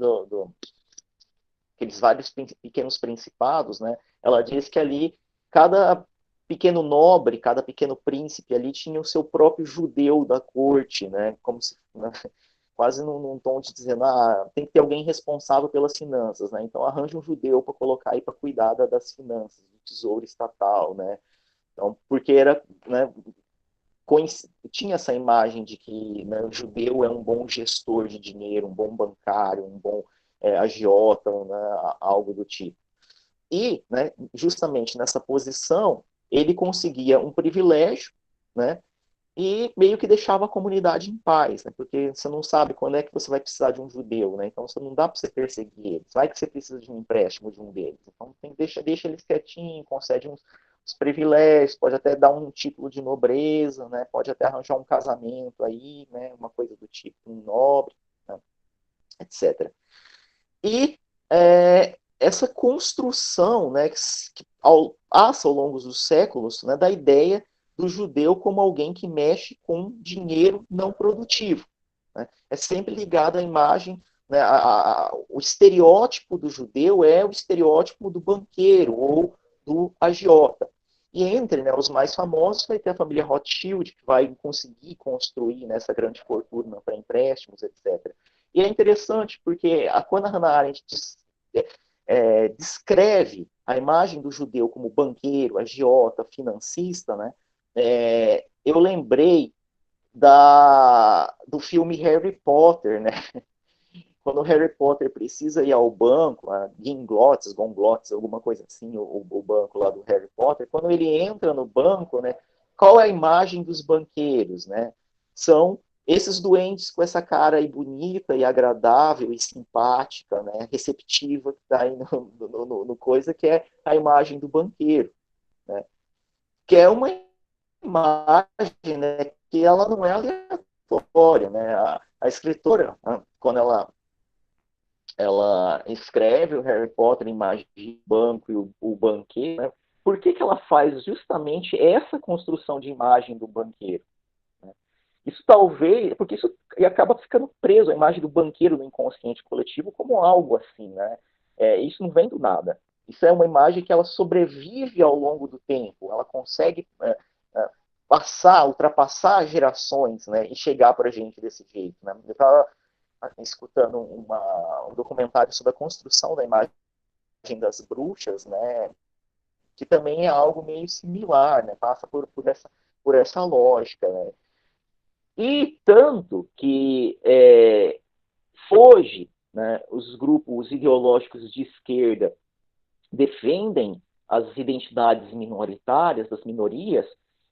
aqueles vários pequenos principados, né, ela diz que ali cada pequeno nobre, cada pequeno príncipe ali tinha o seu próprio judeu da corte, né, como se, né, quase num tom de dizendo, tem que ter alguém responsável pelas finanças, né? Então arranja um judeu para colocar aí para cuidar das finanças, do tesouro estatal, né? Então, porque era, né, tinha essa imagem de que, né, o judeu é um bom gestor de dinheiro, um bom bancário, um bom agiota, né, algo do tipo. E, né, justamente nessa posição, ele conseguia um privilégio, né, e meio que deixava a comunidade em paz, né? Porque você não sabe quando é que você vai precisar de um judeu, né? Então você não dá para você perseguir eles. Vai que você precisa de um empréstimo de um deles. Então deixa eles quietinhos, concede uns privilégios, pode até dar um título de nobreza, né? Pode até arranjar um casamento aí, né? Uma coisa do tipo, um nobre, né? Etc. E essa construção, né, que passa ao longo dos séculos, né, da ideia do judeu como alguém que mexe com dinheiro não produtivo. Né? É sempre ligado à imagem, né, o estereótipo do judeu é o estereótipo do banqueiro ou do agiota. E entre, né, os mais famosos vai ter a família Rothschild, que vai conseguir construir, né, essa grande fortuna para empréstimos, etc. E é interessante porque quando a Hannah Arendt descreve a imagem do judeu como banqueiro, agiota, financista, né, eu lembrei do filme Harry Potter, né? Quando o Harry Potter precisa ir ao banco, a Gonglots, alguma coisa assim, o banco lá do Harry Potter, quando ele entra no banco, né, qual é a imagem dos banqueiros, né? São esses duendes com essa cara aí bonita e agradável e simpática, né, receptiva, que está aí no coisa, que é a imagem do banqueiro, né? Que é uma imagem, né, que ela não é aleatória, né? A escritora, quando ela escreve o Harry Potter, imagem de banco e o banqueiro, né? Por que ela faz justamente essa construção de imagem do banqueiro? Né? Isso talvez, porque isso acaba ficando preso, a imagem do banqueiro no inconsciente coletivo como algo assim, né? Isso não vem do nada. Isso é uma imagem que ela sobrevive ao longo do tempo, ela consegue ultrapassar gerações, né, e chegar para a gente desse jeito, né? Eu estava escutando um documentário sobre a construção da imagem das bruxas, né, que também é algo meio similar, né, passa por essa lógica, né. E tanto que hoje, né, os grupos ideológicos de esquerda defendem as identidades minoritárias, das minorias,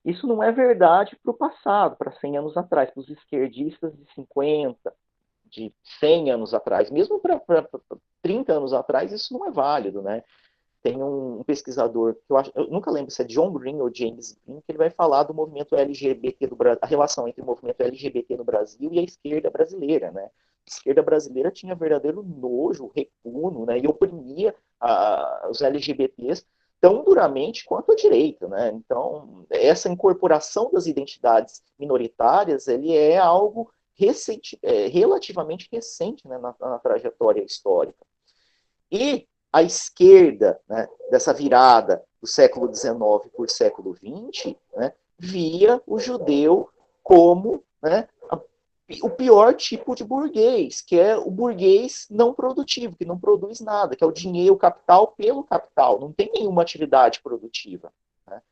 isso não é verdade para o passado, para 100 anos atrás, para os esquerdistas de 50, de 100 anos atrás, mesmo para 30 anos atrás, isso não é válido, né? Tem um pesquisador, eu nunca lembro se é John Green ou James Green, que ele vai falar do movimento LGBT do Brasil, a relação entre o movimento LGBT no Brasil e a esquerda brasileira, né? A esquerda brasileira tinha verdadeiro nojo, repugno, né? E oprimia os LGBTs tão duramente quanto a direita, né? Então, essa incorporação das identidades minoritárias, ele é algo relativamente recente, né, na trajetória histórica. E a esquerda, né, dessa virada do século XIX por século XX, né, via o judeu como, né, o pior tipo de burguês, que é o burguês não produtivo, que não produz nada, que é o dinheiro, o capital pelo capital, não tem nenhuma atividade produtiva. Né?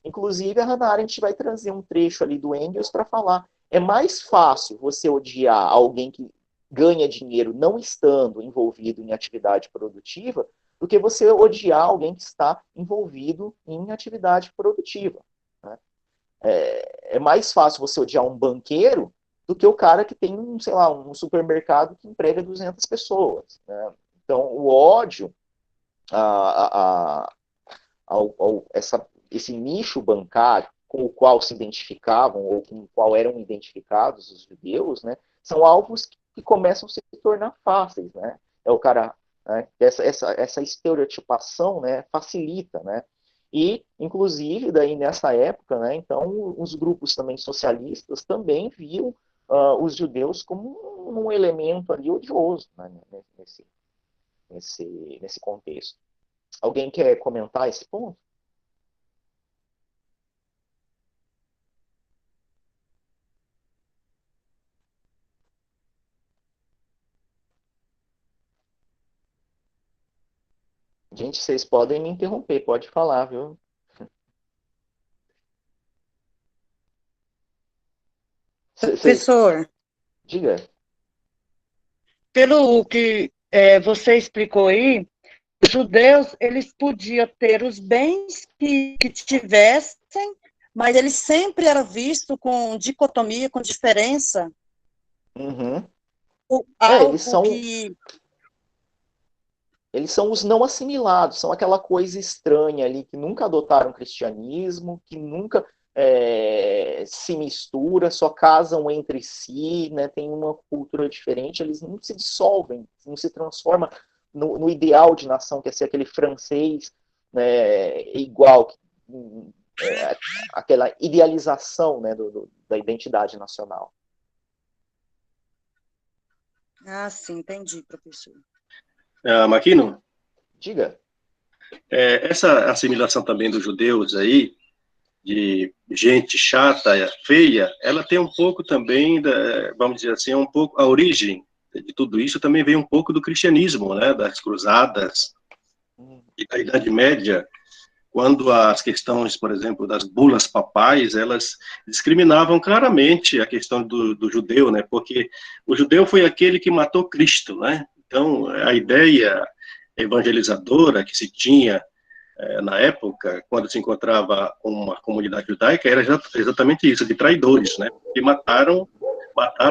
Inclusive, a Hannah Arendt vai trazer um trecho ali do Engels para falar, é mais fácil você odiar alguém que ganha dinheiro não estando envolvido em atividade produtiva, do que você odiar alguém que está envolvido em atividade produtiva. Né? É mais fácil você odiar um banqueiro do que o cara que tem, sei lá, um supermercado que emprega 200 pessoas. Né? Então, o ódio esse nicho bancário com o qual se identificavam ou com o qual eram identificados os judeus, né, são alvos que começam a se tornar fáceis, né? É o cara, né, essa estereotipação, né, facilita, né? E, inclusive, daí nessa época, né, então, os grupos também socialistas também viam os judeus como um elemento ali odioso, né, nesse contexto. Alguém quer comentar esse ponto? Gente, vocês podem me interromper, pode falar, viu? Professor, Diga. pelo que você explicou aí, os judeus, eles podiam ter os bens que tivessem, mas ele sempre era visto com dicotomia, com diferença, Uhum. Eles algo são, que... eles são os não assimilados, são aquela coisa estranha ali, que nunca adotaram o cristianismo, que nunca se mistura, só casam entre si, né, tem uma cultura diferente, eles não se dissolvem, não se transformam no ideal de nação, que é ser aquele francês, né, igual, aquela idealização, né, da identidade nacional. Ah, sim, entendi, professor. Maquino, Diga. essa assimilação também dos judeus aí, de gente chata, feia, ela tem um pouco também, vamos dizer assim, um pouco a origem de tudo isso também vem um pouco do cristianismo, né, das cruzadas e da Idade Média, quando as questões, por exemplo, das bulas papais, elas discriminavam claramente a questão do judeu, né, porque o judeu foi aquele que matou Cristo, né, então a ideia evangelizadora que se tinha na época, quando se encontrava uma comunidade judaica, era exatamente isso, de traidores, né? Que mataram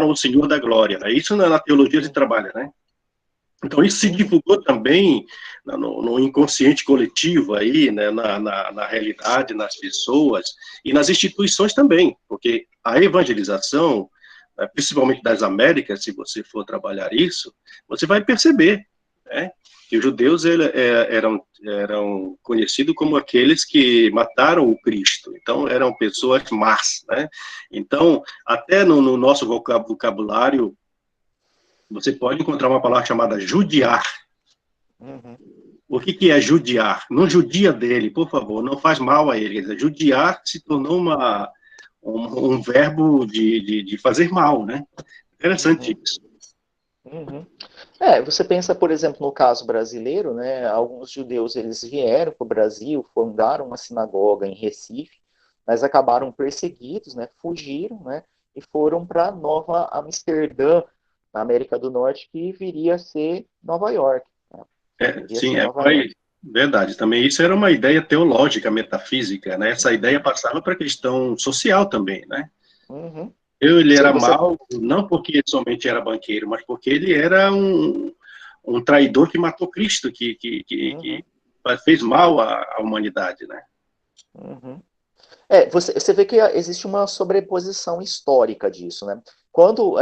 o Senhor da Glória, né? Isso na teologia se trabalha, né? Então isso se divulgou também no inconsciente coletivo aí, né? Na realidade, nas pessoas e nas instituições também, porque a evangelização, principalmente das Américas, se você for trabalhar isso, você vai perceber, né? Que os judeus eram conhecidos como aqueles que mataram o Cristo. Então, eram pessoas más, né? Então, até no nosso vocabulário, você pode encontrar uma palavra chamada judiar. Uhum. O que é judiar? Não judia dele, por favor, não faz mal a ele. Quer dizer, judiar se tornou um verbo de fazer mal, né? Interessante isso. Uhum. Você pensa, por exemplo, no caso brasileiro, né? Alguns judeus eles vieram para o Brasil, fundaram uma sinagoga em Recife, mas acabaram perseguidos, né? Fugiram, né? E foram para Nova Amsterdã, na América do Norte, que viria a ser Nova York. Né? Viria a Sim, ser Nova York. verdade. Também isso era uma ideia teológica, metafísica, né? Essa ideia passava para a questão social também, né? Uhum. Ele Sim, era você. mau, não porque ele somente era banqueiro, mas porque ele era um traidor que matou Cristo, que Uhum. fez mal à humanidade, né? Uhum. Você vê que existe uma sobreposição histórica disso, né? Quando,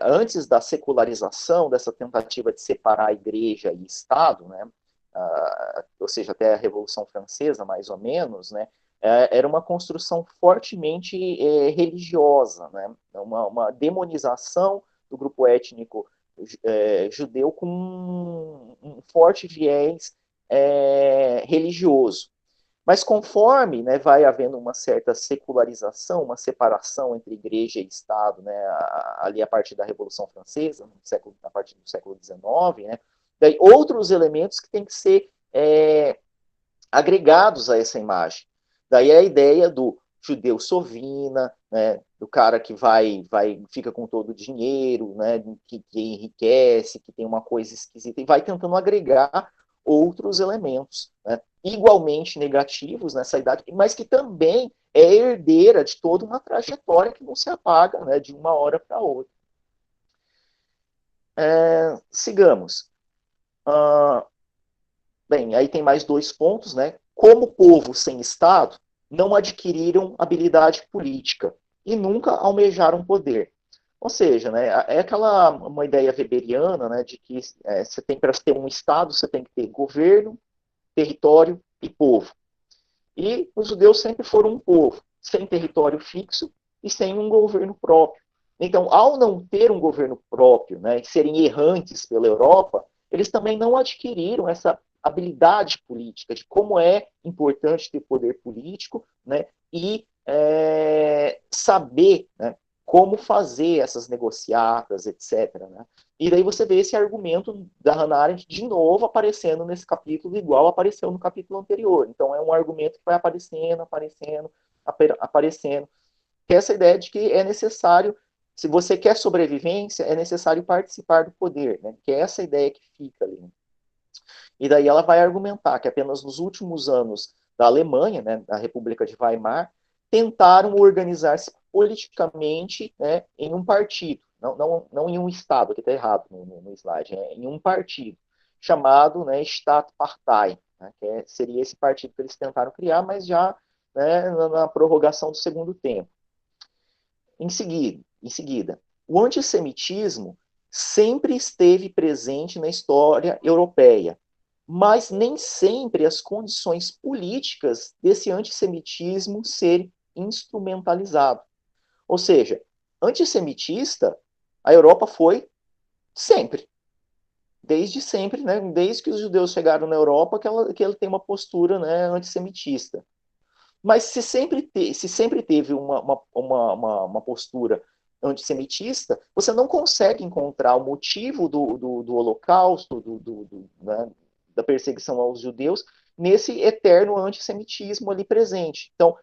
antes da secularização, dessa tentativa de separar a igreja e Estado, né? Ou seja, até a Revolução Francesa, mais ou menos, né? Era uma construção fortemente religiosa, né? Uma demonização do grupo étnico judeu com um forte viés religioso. Mas conforme, né, vai havendo uma certa secularização, uma separação entre igreja e Estado, né, ali a partir da Revolução Francesa, a partir do século XIX, né, daí outros elementos que têm que ser agregados a essa imagem. Daí a ideia do judeu sovina, né, do cara que fica com todo o dinheiro, né, que enriquece, que tem uma coisa esquisita, e vai tentando agregar outros elementos, né, igualmente negativos nessa idade, mas que também é herdeira de toda uma trajetória que não se apaga, né, de uma hora para outra. Sigamos. Bem, aí tem mais 2 pontos, né? Como povo sem Estado, não adquiriram habilidade política e nunca almejaram poder. Ou seja, né, é uma ideia weberiana, né, de que você tem, para ter um Estado, você tem que ter governo, território e povo. E os judeus sempre foram um povo, sem território fixo e sem um governo próprio. Então, ao não ter um governo próprio, né, e serem errantes pela Europa, eles também não adquiriram essa habilidade política, de como é importante ter poder político, né, e saber, né, como fazer essas negociatas, etc. Né? E daí você vê esse argumento da Hannah Arendt de novo aparecendo nesse capítulo, igual apareceu no capítulo anterior. Então é um argumento que vai aparecendo. Que é essa ideia de que é necessário, se você quer sobrevivência, é necessário participar do poder. Né? Que é essa ideia que fica ali. E daí ela vai argumentar que apenas nos últimos anos da Alemanha, né, da República de Weimar, tentaram organizar-se politicamente, né, em um partido, não em um Estado, que está errado no slide, em um partido, chamado, né, Staatspartei, né, seria esse partido que eles tentaram criar, mas já, né, na prorrogação do segundo tempo. Em seguida, o antissemitismo sempre esteve presente na história europeia, mas nem sempre as condições políticas desse antissemitismo ser instrumentalizado. Ou seja, antissemitista, a Europa foi sempre. Desde sempre, né? Desde que os judeus chegaram na Europa, que ela tem uma postura, né, antissemitista. Mas se sempre teve uma postura antissemitista, você não consegue encontrar o motivo do Holocausto, né, da perseguição aos judeus, nesse eterno antissemitismo ali presente. Então,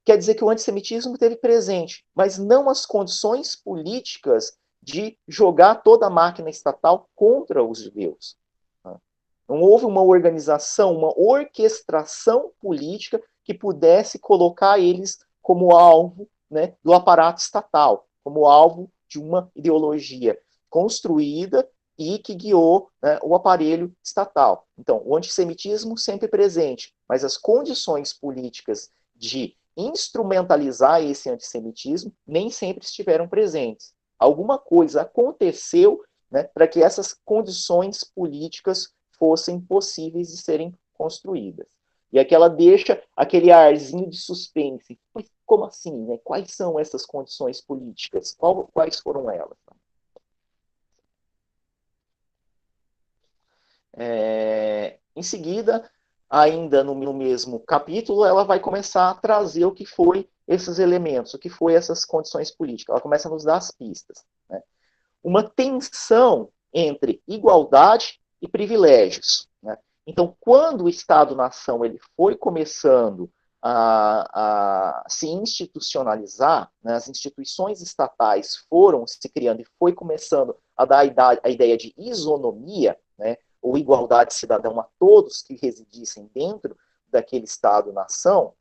quer dizer que o antissemitismo esteve presente, mas não as condições políticas de jogar toda a máquina estatal contra os judeus. Não houve uma organização, uma orquestração política que pudesse colocar eles como alvo, né, do aparato estatal, como alvo de uma ideologia construída e que guiou, né, o aparelho estatal. Então, o antissemitismo sempre presente, mas as condições políticas de instrumentalizar esse antissemitismo nem sempre estiveram presentes. Alguma coisa aconteceu, né, para que essas condições políticas fossem possíveis de serem construídas. E aqui ela deixa aquele arzinho de suspense. Mas como assim, né? Quais são essas condições políticas? Quais foram elas? Em seguida, ainda no mesmo capítulo, ela vai começar a trazer o que foi esses elementos, o que foi essas condições políticas. Ela começa a nos dar as pistas, né? Uma tensão entre igualdade e privilégios, né? Então, quando o Estado-nação ele foi começando a se institucionalizar, né, as instituições estatais foram se criando e foi começando a dar a ideia de isonomia, né, ou igualdade cidadã a todos que residissem dentro daquele Estado-nação,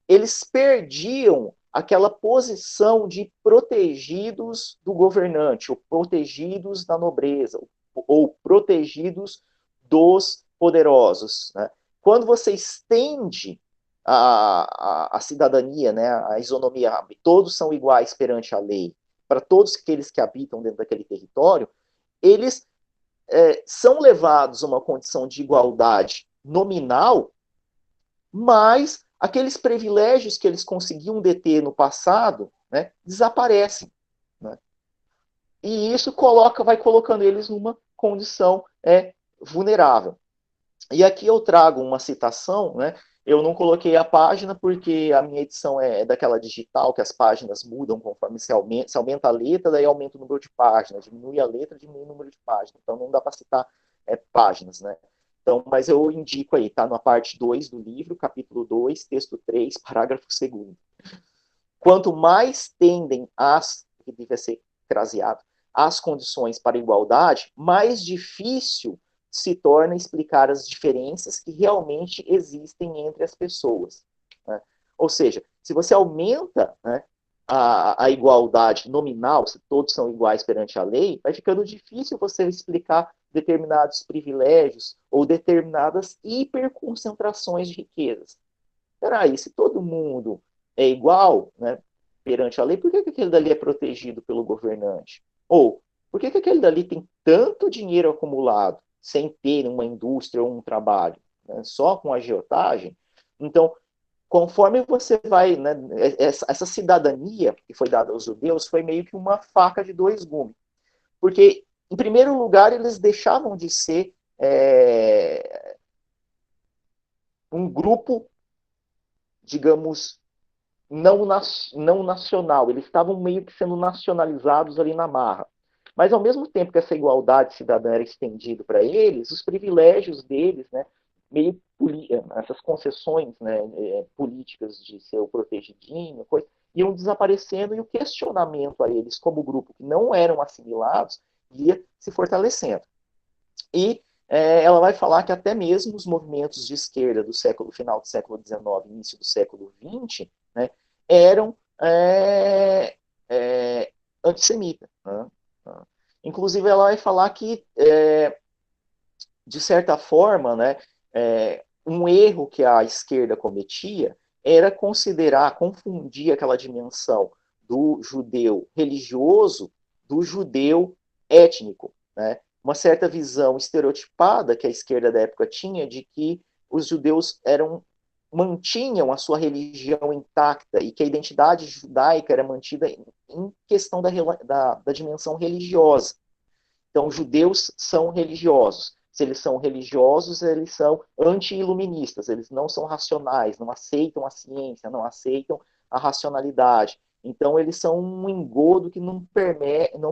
eles perdiam aquela posição de protegidos do governante, ou protegidos da nobreza, ou protegidos dos poderosos, né? Quando você estende a cidadania, né, a isonomia, todos são iguais perante a lei, para todos aqueles que habitam dentro daquele território, eles são levados a uma condição de igualdade nominal, mas aqueles privilégios que eles conseguiam deter no passado, né, desaparecem, né? E isso vai colocando eles numa condição vulnerável. E aqui eu trago uma citação, né? Eu não coloquei a página porque a minha edição é daquela digital, que as páginas mudam conforme se aumenta a letra, daí aumenta o número de páginas, diminui a letra, diminui o número de páginas. Então não dá para citar páginas, né? Então, mas eu indico aí, tá na parte 2 do livro, capítulo 2, texto 3, parágrafo 2º. Quanto mais tendem que deve ser craseado, as condições para igualdade, mais difícil se torna explicar as diferenças que realmente existem entre as pessoas, né? Ou seja, se você aumenta, né, a igualdade nominal, se todos são iguais perante a lei, vai ficando difícil você explicar determinados privilégios ou determinadas hiperconcentrações de riquezas. Peraí, se todo mundo é igual, né, perante a lei, por que aquele dali é protegido pelo governante? Ou, por que aquele dali tem tanto dinheiro acumulado sem ter uma indústria ou um trabalho, né, só com agiotagem? Então, conforme você vai, né, essa cidadania que foi dada aos judeus foi meio que uma faca de dois gumes. Porque, em primeiro lugar, eles deixavam de ser um grupo, digamos, não nacional. Eles estavam meio que sendo nacionalizados ali na marra. Mas, ao mesmo tempo que essa igualdade cidadã era estendida para eles, os privilégios deles, né, meio essas concessões, né, políticas de ser o protegidinho, iam desaparecendo, e o questionamento a eles como grupo que não eram assimilados ia se fortalecendo. E ela vai falar que até mesmo os movimentos de esquerda do final do século XIX, início do século XX, né, eram antissemitas, né? Inclusive, ela vai falar que, de certa forma, né, um erro que a esquerda cometia era confundir aquela dimensão do judeu religioso do judeu étnico, né? Uma certa visão estereotipada que a esquerda da época tinha de que os judeus mantinham a sua religião intacta e que a identidade judaica era mantida em questão da dimensão religiosa. Então, judeus são religiosos. Se eles são religiosos, eles são anti-iluministas, eles não são racionais, não aceitam a ciência, não aceitam a racionalidade. Então, eles são um engodo que não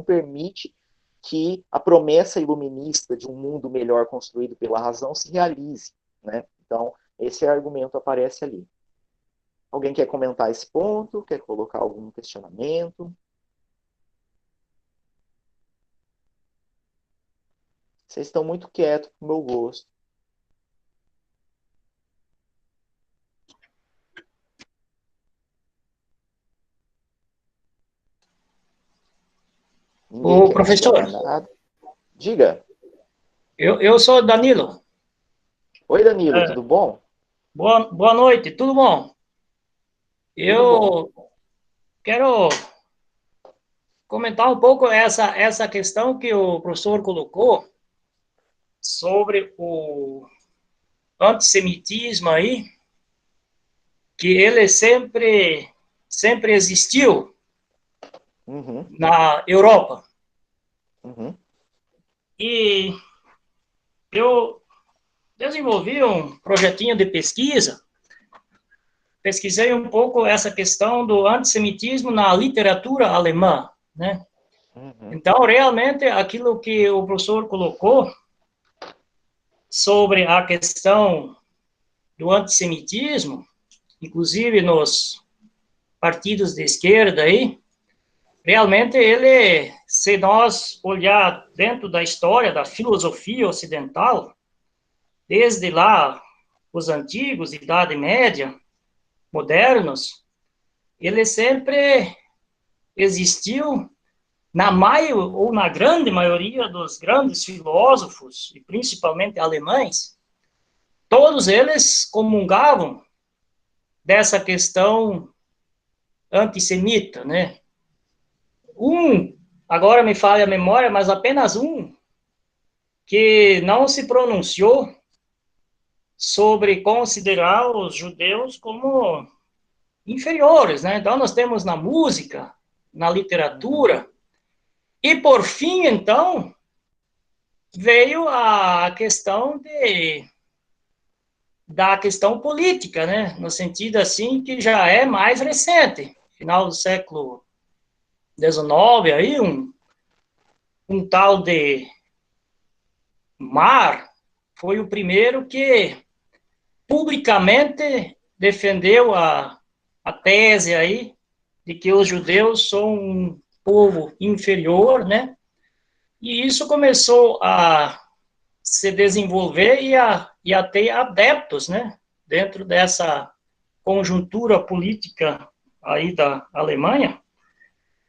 permite que a promessa iluminista de um mundo melhor construído pela razão se realize, né? Então, esse argumento aparece ali. Alguém quer comentar esse ponto? Quer colocar algum questionamento? Vocês estão muito quietos pro meu gosto. Ninguém Ô, quer professor, questionar nada. Diga. eu sou Danilo. Oi, Danilo, É, tudo bom? boa noite, tudo bom? Tudo bom. Eu quero comentar um pouco essa questão que o professor colocou sobre o antissemitismo aí, que ele sempre existiu Uhum, na Europa. uhum, E eu desenvolvi um projetinho de pesquisa, pesquisei um pouco essa questão do antissemitismo na literatura alemã, né? uhum, Então, realmente, aquilo que o professor colocou sobre a questão do antissemitismo, inclusive nos partidos de esquerda aí, realmente ele, se nós olhar dentro da história da filosofia ocidental, desde lá os antigos, Idade Média, modernos, ele sempre existiu ou na grande maioria dos grandes filósofos, e principalmente alemães, todos eles comungavam dessa questão antissemita, né? Agora me falha a memória, mas apenas um, que não se pronunciou sobre considerar os judeus como inferiores, né? Então, nós temos na música, na literatura, e por fim, então, veio a questão da questão política, né? No sentido, assim, que já é mais recente, final do século XIX, aí, um tal de Mar foi o primeiro que publicamente defendeu a tese aí de que os judeus são um povo inferior, né? E isso começou a se desenvolver e a ter adeptos, né? Dentro dessa conjuntura política aí da Alemanha.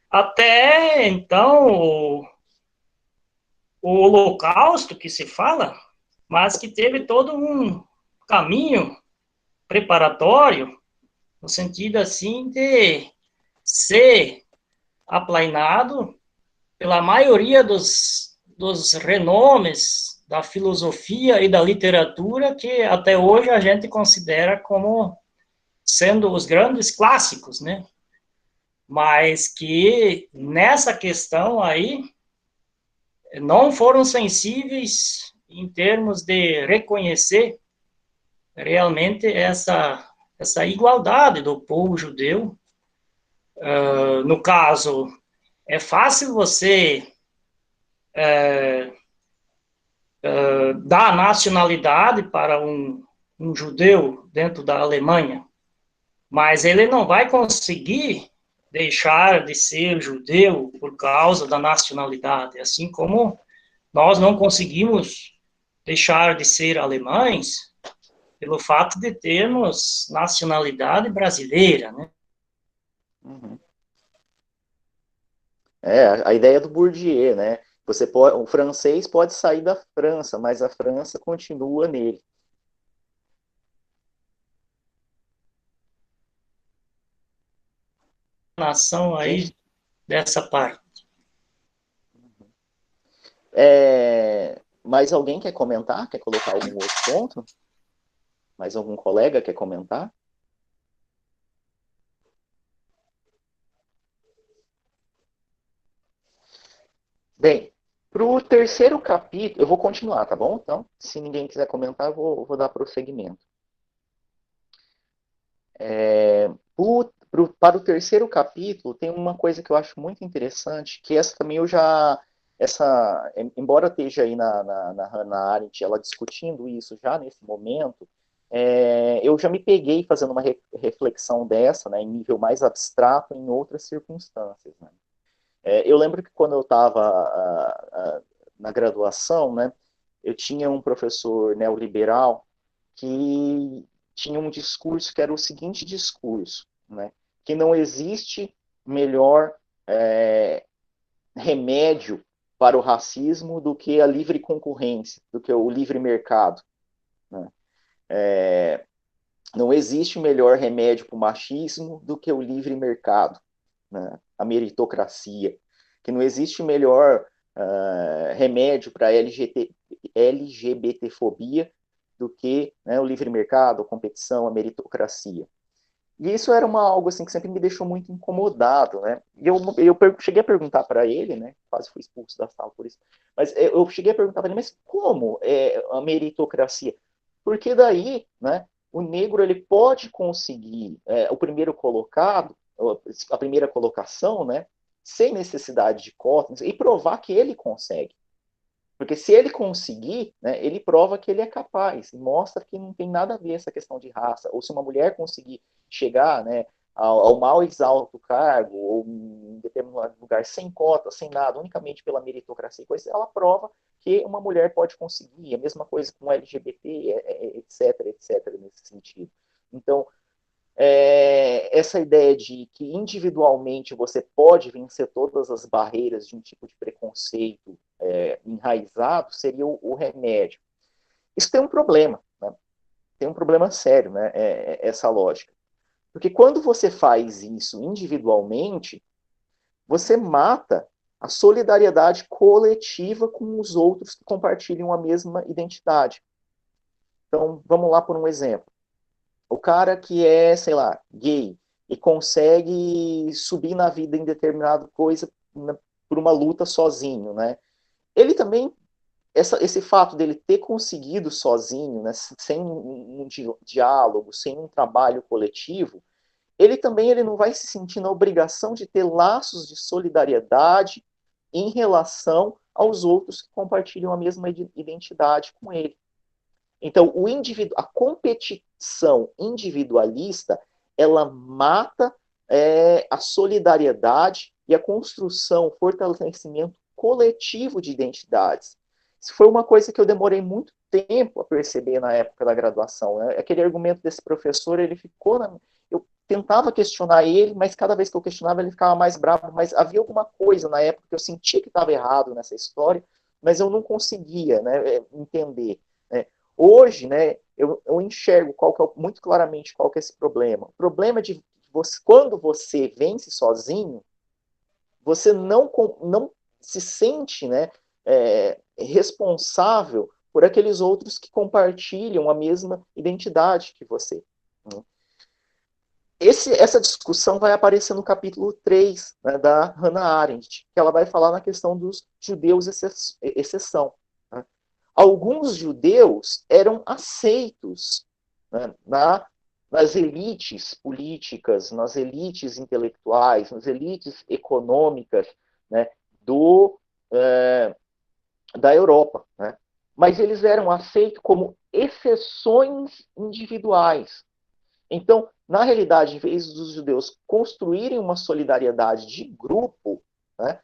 Até, então, o Holocausto que se fala, mas que teve todo um caminho preparatório, no sentido, assim, de ser aplainado pela maioria dos renomes da filosofia e da literatura que até hoje a gente considera como sendo os grandes clássicos, né? Mas que nessa questão aí não foram sensíveis em termos de reconhecer realmente essa igualdade do povo judeu. No caso, é fácil você dar nacionalidade para um judeu dentro da Alemanha, mas ele não vai conseguir deixar de ser judeu por causa da nacionalidade, assim como nós não conseguimos deixar de ser alemães pelo fato de termos nacionalidade brasileira, né? Uhum. A ideia do Bourdieu, né? O francês pode sair da França, mas a França continua nele. Nação aí dessa parte. Mais alguém quer comentar? Quer colocar algum outro ponto? Mais algum colega quer comentar? Bem, para o terceiro capítulo, eu vou continuar, tá bom? Então, se ninguém quiser comentar, eu vou dar prosseguimento. Para o terceiro capítulo, tem uma coisa que eu acho muito interessante, que essa também embora esteja aí na Hannah Arendt, ela discutindo isso já nesse momento, eu já me peguei fazendo uma reflexão dessa, né, em nível mais abstrato, em outras circunstâncias, né? Eu lembro que quando eu estava na graduação, né, eu tinha um professor neoliberal que tinha um discurso que era o seguinte discurso, né, que não existe melhor remédio para o racismo do que a livre concorrência, do que o livre mercado, né? Não existe melhor remédio para o machismo do que o livre mercado, né? A meritocracia, que não existe melhor remédio para a LGBTfobia do que, né, o livre mercado, a competição, a meritocracia. E isso era algo assim que sempre me deixou muito incomodado, né? E eu cheguei a perguntar para ele, né? Quase fui expulso da sala por isso. Mas eu cheguei a perguntar para ele, mas como é a meritocracia? Porque daí, né? O negro ele pode conseguir o primeiro colocado, a primeira colocação, né? Sem necessidade de cotas e provar que ele consegue. Porque se ele conseguir, né, ele prova que ele é capaz e mostra que não tem nada a ver essa questão de raça. Ou se uma mulher conseguir chegar, né, ao mais alto cargo ou em determinado lugar sem cota, sem nada, unicamente pela meritocracia, ela prova que uma mulher pode conseguir. A mesma coisa com LGBT, etc, etc, nesse sentido. Então, essa ideia de que individualmente você pode vencer todas as barreiras de um tipo de preconceito enraizado seria o remédio. Isso tem um problema, né? Tem um problema sério, né? Essa lógica. Porque quando você faz isso individualmente, você mata a solidariedade coletiva com os outros que compartilham a mesma identidade. Então, vamos lá por um exemplo. O cara que é, sei lá, gay e consegue subir na vida em determinada coisa por uma luta sozinho, né? Ele também, esse fato dele ter conseguido sozinho, né, sem um diálogo, sem um trabalho coletivo, ele não vai se sentir na obrigação de ter laços de solidariedade em relação aos outros que compartilham a mesma identidade com ele. Então, a competição individualista, ela mata a solidariedade e a construção, o fortalecimento coletivo de identidades. Isso foi uma coisa que eu demorei muito tempo a perceber na época da graduação, né? Aquele argumento desse professor, ele ficou eu tentava questionar ele, mas cada vez que eu questionava ele ficava mais bravo, mas havia alguma coisa na época que eu sentia que estava errado nessa história, mas eu não conseguia, né, entender, né? Hoje, né, eu enxergo muito claramente qual que é esse problema. O problema é de quando você vence sozinho, você não se sente, né, responsável por aqueles outros que compartilham a mesma identidade que você. Né? Essa discussão vai aparecer no capítulo 3, né, da Hannah Arendt, que ela vai falar na questão dos judeus exceção. Né? Alguns judeus eram aceitos, né, nas elites políticas, nas elites intelectuais, nas elites econômicas, né, da Europa. Né? Mas eles eram aceitos como exceções individuais. Então, na realidade, em vez dos judeus construírem uma solidariedade de grupo, né,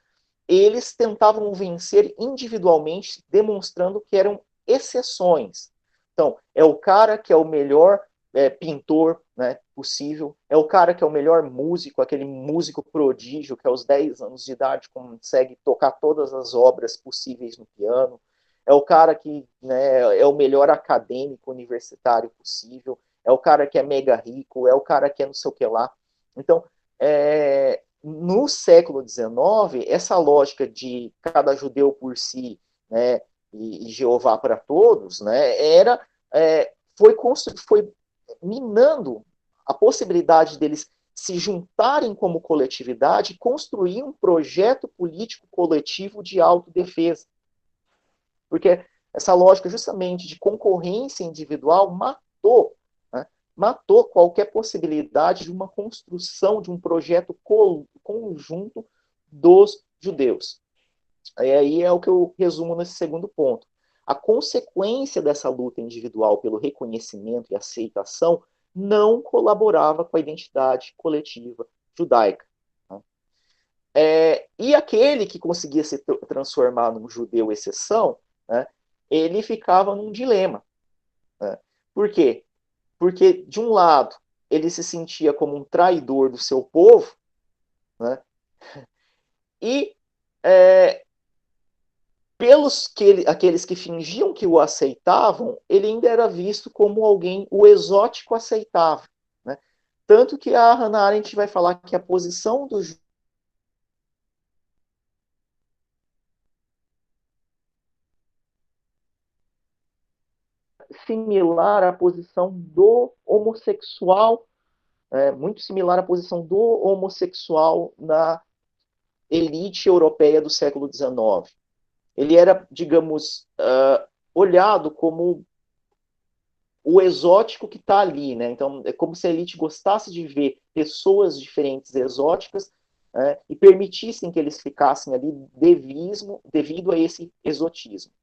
eles tentavam vencer individualmente, demonstrando que eram exceções. Então, é o cara que é o melhor pintor, né, possível, é o cara que é o melhor músico, aquele músico prodígio que aos 10 anos de idade consegue tocar todas as obras possíveis no piano, é o cara que, né, é o melhor acadêmico universitário possível, é o cara que é mega rico, é o cara que é não sei o que lá. Então, no século XIX, essa lógica de cada judeu por si, né, e Jeová para todos, né, foi minando a possibilidade deles se juntarem como coletividade e construir um projeto político coletivo de autodefesa. Porque essa lógica justamente de concorrência individual matou qualquer possibilidade de uma construção de um projeto conjunto dos judeus. E aí é o que eu resumo nesse segundo ponto. A consequência dessa luta individual pelo reconhecimento e aceitação não colaborava com a identidade coletiva judaica. E aquele que conseguia se transformar num judeu exceção, né, ele ficava num dilema. Né? Por quê? Porque, de um lado, ele se sentia como um traidor do seu povo, né? E aqueles que fingiam que o aceitavam, ele ainda era visto como alguém, o exótico aceitável. Né? Tanto que a Hannah Arendt vai falar que a posição do similar à posição do homossexual, muito similar à posição do homossexual na elite europeia do século XIX. Ele era, digamos, olhado como o exótico que está ali, né? Então, é como se a elite gostasse de ver pessoas diferentes, exóticas, e permitissem que eles ficassem ali devido a esse exotismo.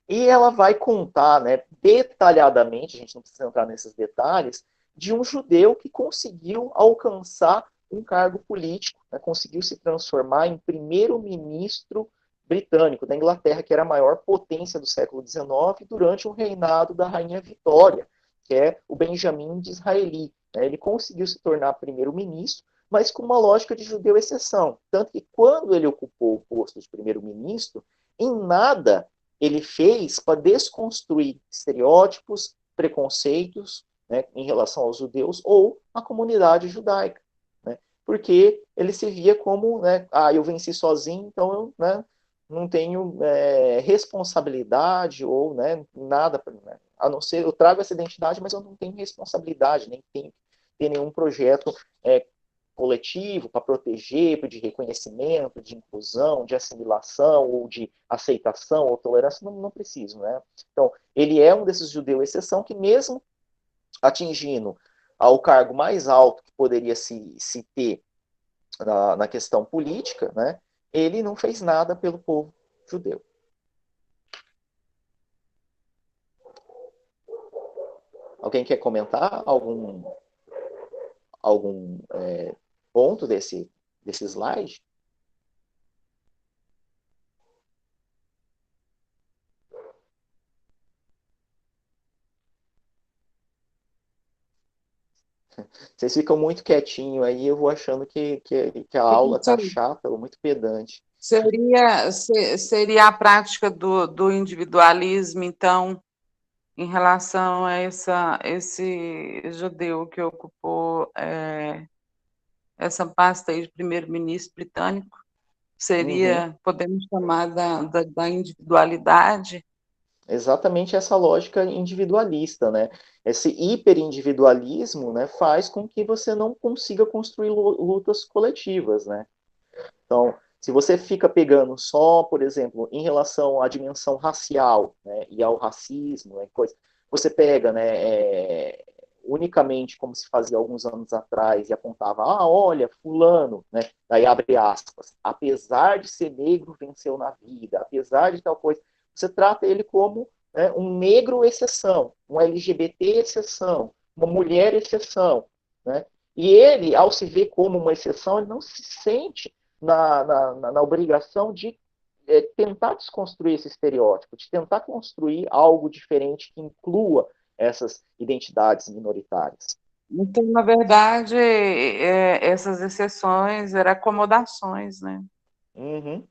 E ela vai contar, né, detalhadamente, a gente não precisa entrar nesses detalhes, de um judeu que conseguiu alcançar um cargo político, né, conseguiu se transformar em primeiro-ministro britânico da Inglaterra, que era a maior potência do século XIX, durante o reinado da rainha Vitória, que é o Benjamim Disraeli. Ele conseguiu se tornar primeiro-ministro, mas com uma lógica de judeu exceção. Tanto que quando ele ocupou o posto de primeiro-ministro, em nada ele fez para desconstruir estereótipos, preconceitos, né, em relação aos judeus ou à comunidade judaica. Né, porque ele se via como, né, eu venci sozinho, então eu, né, não tenho responsabilidade ou, né, nada, né, a não ser, eu trago essa identidade, mas eu não tenho responsabilidade, nem tenho ter nenhum projeto coletivo para proteger, de reconhecimento, de inclusão, de assimilação, ou de aceitação, ou tolerância, não preciso, né? Então, ele é um desses judeus exceção que mesmo atingindo ao cargo mais alto que poderia se ter na questão política, né, ele não fez nada pelo povo judeu. Alguém quer comentar algum ponto desse slide? Vocês ficam muito quietinho aí, eu vou achando que a aula tá chata ou muito pedante. Seria a prática do individualismo, então, em relação a esse judeu que ocupou essa pasta aí de primeiro-ministro britânico, seria, podemos chamar da individualidade? Exatamente essa lógica individualista, né? Esse hiperindividualismo, né, faz com que você não consiga construir lutas coletivas, né? Então, se você fica pegando só, por exemplo, em relação à dimensão racial, né, e ao racismo, né, você pega, né, unicamente como se fazia alguns anos atrás e apontava, olha, fulano, né, daí abre aspas, apesar de ser negro, venceu na vida, apesar de tal coisa, você trata ele como, né, um negro exceção, um LGBT exceção, uma mulher exceção, né, e ele, ao se ver como uma exceção, ele não se sente na obrigação de tentar desconstruir esse estereótipo, de tentar construir algo diferente que inclua essas identidades minoritárias. Então, na verdade, essas exceções eram acomodações, né? Uhum.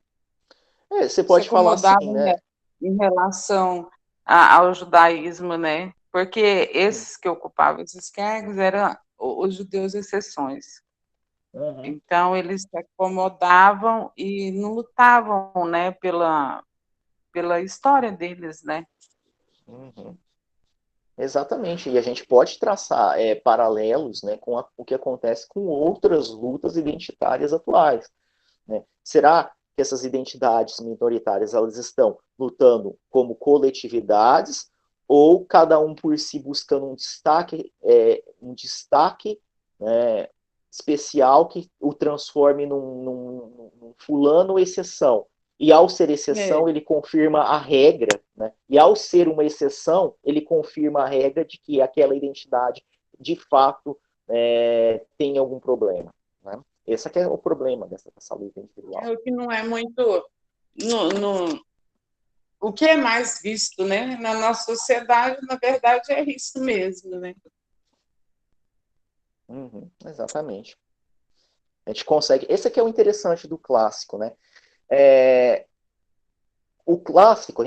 Você Se pode falar assim, acomodavam né? em relação ao judaísmo, né? Porque esses que ocupavam esses cargos eram os judeus exceções. Uhum. Então, eles se acomodavam e não lutavam, né, pela história deles, né? Uhum. Exatamente, e a gente pode traçar paralelos, né, com o que acontece com outras lutas identitárias atuais, né? Será que essas identidades minoritárias elas estão lutando como coletividades ou cada um por si buscando um destaque, né, especial que o transforme num fulano exceção? E ao ser É. exceção, ele confirma a regra, né? E ao ser uma exceção, ele confirma a regra de que aquela identidade, de fato, tem algum problema, né? Esse que é o problema dessa luta individual. É o que não é muito o que é mais visto, né, na nossa sociedade, na verdade, é isso mesmo, né? Uhum, exatamente. A gente consegue. Esse aqui é o interessante do clássico, né? É, o clássico,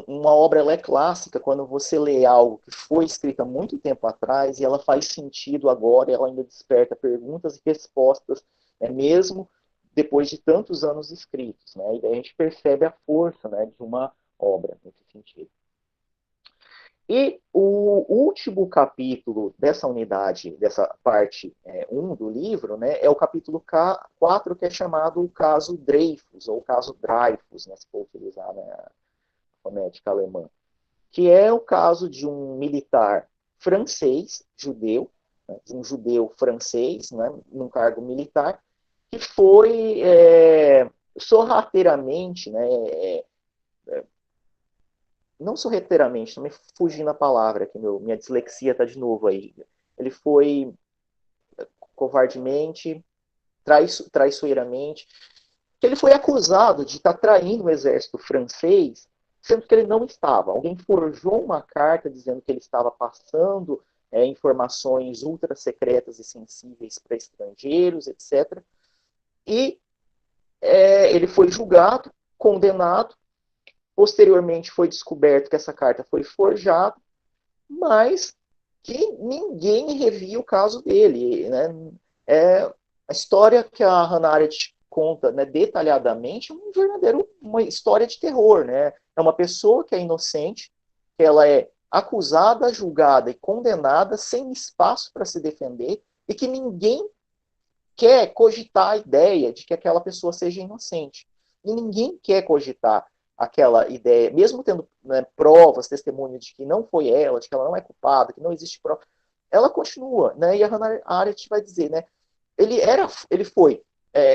uma obra ela é clássica quando você lê algo que foi escrita há muito tempo atrás e ela faz sentido agora, e ela ainda desperta perguntas e respostas, mesmo depois de tantos anos escritos, né? E daí a gente percebe a força, né, de uma obra nesse sentido. E o último capítulo dessa unidade, dessa parte 1 do livro, né, é o capítulo 4, que é chamado o caso Dreyfus, ou o caso Dreyfus, né, se for utilizar, né, a fonética alemã, que é o caso de um militar francês, judeu, né, de um judeu francês, né, num cargo militar, que foi sorrateiramente, né, não sorrateiramente, também fugindo a palavra, que minha dislexia está de novo aí. Ele foi covardemente, traiçoeiramente, que ele foi acusado de estar traindo o exército francês, sendo que ele não estava. Alguém forjou uma carta dizendo que ele estava passando informações ultra secretas e sensíveis para estrangeiros, etc. E ele foi julgado, condenado. Posteriormente foi descoberto que essa carta foi forjada, mas que ninguém revia o caso dele, né? A história que a Hannah Arendt conta, né, detalhadamente, é uma história de terror, né? É uma pessoa que é inocente, que ela é acusada, julgada e condenada sem espaço para se defender e que ninguém quer cogitar a ideia de que aquela pessoa seja inocente. E ninguém quer cogitar aquela ideia, mesmo tendo, né, provas, testemunhos de que não foi ela, de que ela não é culpada, que não existe prova, ela continua, né? E a Hannah Arendt vai dizer, né? Ele foi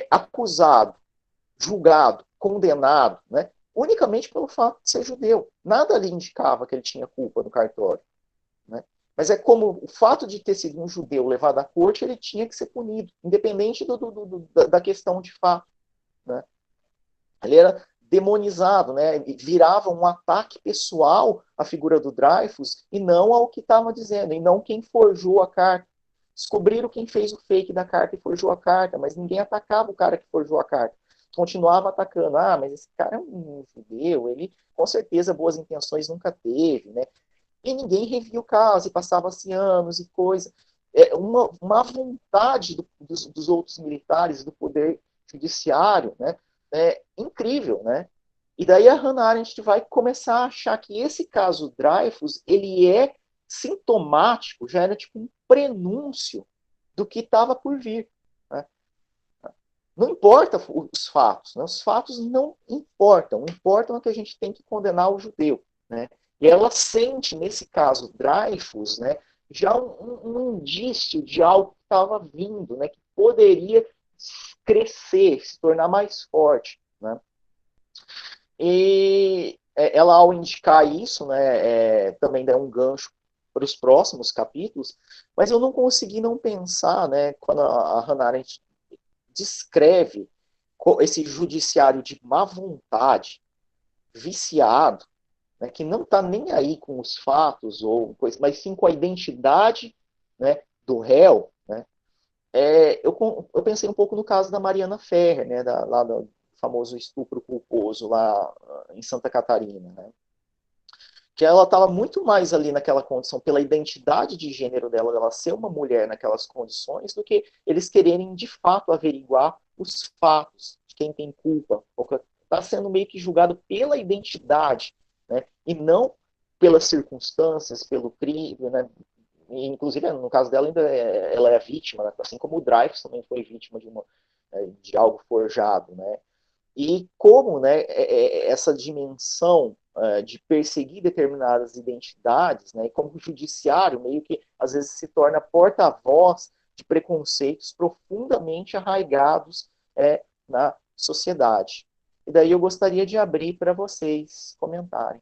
acusado, julgado, condenado, né? Unicamente pelo fato de ser judeu. Nada ali indicava que ele tinha culpa no cartório, né? Mas é como o fato de ter sido um judeu levado à corte, ele tinha que ser punido, independente da questão de fato, né? Ele era demonizado, né? Virava um ataque pessoal à figura do Dreyfus e não ao que estava dizendo, e não quem forjou a carta. Descobriram quem fez o fake da carta e forjou a carta, mas ninguém atacava o cara que forjou a carta. Continuava atacando. Ah, mas esse cara é um judeu, ele com certeza boas intenções nunca teve, né? E ninguém revia o caso, e passava-se anos e coisa. Uma vontade dos outros militares, do poder judiciário, né? Incrível, né? E daí a Hannah Arendt vai começar a achar que esse caso Dreyfus, ele é sintomático, já era tipo um prenúncio do que estava por vir, né? Não importa os fatos, né? Os fatos não importam, importam é que a gente tem que condenar o judeu, né? E ela sente, nesse caso, Dreyfus, né, já um indício de algo que estava vindo, né, que poderia crescer, se tornar mais forte, né? E ela, ao indicar isso, né, também dá um gancho para os próximos capítulos, mas eu não consegui não pensar, né, quando a Hannah Arendt descreve esse judiciário de má vontade, viciado, que não está nem aí com os fatos ou coisa, mas sim com a identidade, né, do réu, né, eu pensei um pouco no caso da Mariana Ferrer, né, lá do famoso estupro culposo lá em Santa Catarina, né, que ela estava muito mais ali naquela condição pela identidade de gênero dela, ela ser uma mulher naquelas condições, do que eles quererem de fato averiguar os fatos de quem tem culpa, porque está sendo meio que julgado pela identidade, né, e não pelas circunstâncias, pelo crime, né, e, inclusive no caso dela ainda ela é vítima, né, assim como o Dreyfus também foi vítima de algo forjado, né, e como, né, essa dimensão de perseguir determinadas identidades, né, e como o judiciário meio que às vezes se torna porta-voz de preconceitos profundamente arraigados na sociedade. E daí eu gostaria de abrir para vocês comentarem.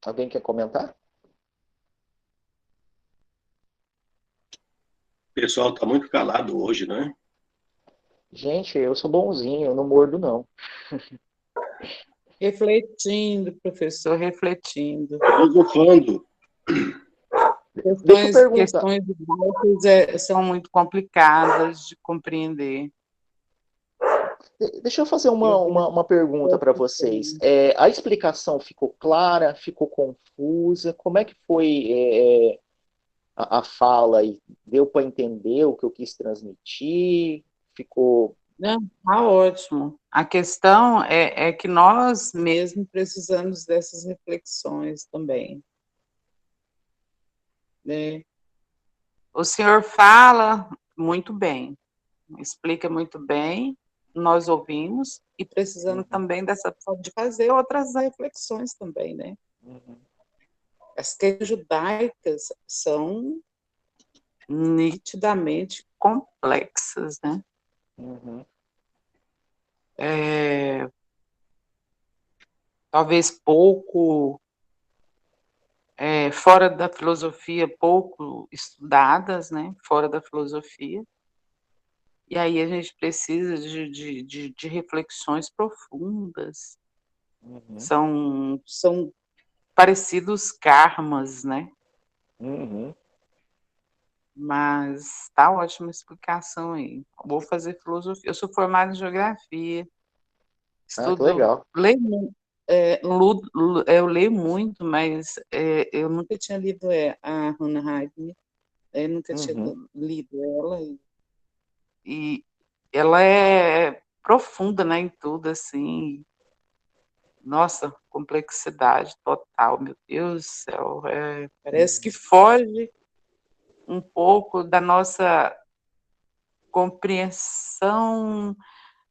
Alguém quer comentar? O pessoal está muito calado hoje, né? Gente, eu sou bonzinho, eu não mordo, não. Refletindo, professor, refletindo. Filosofando. Deixa eu perguntar. Questões básicas são muito complicadas de compreender. Deixa eu fazer uma pergunta para vocês. A explicação ficou clara? Ficou confusa? Como é que foi a fala? Deu para entender o que eu quis transmitir? Ficou... Não, tá ótimo. A questão é que nós mesmos precisamos dessas reflexões também, né? O senhor fala muito bem, explica muito bem, nós ouvimos e precisamos também de fazer outras reflexões também, né? Uhum. As questões judaicas são nitidamente complexas, né? Uhum. Talvez pouco, fora da filosofia, pouco estudadas, né? Fora da filosofia. E aí a gente precisa de reflexões profundas. Uhum. São parecidos karmas, né? Uhum. Mas tá ótima a explicação aí. Vou fazer filosofia. Eu sou formada em geografia. Ah, que legal. Eu leio muito, mas eu nunca tinha lido a Hannah Arendt. Eu nunca tinha Uhum. lido ela. E ela é profunda, né, em tudo, assim. Nossa, complexidade total, meu Deus do céu. Parece que foge um pouco da nossa compreensão,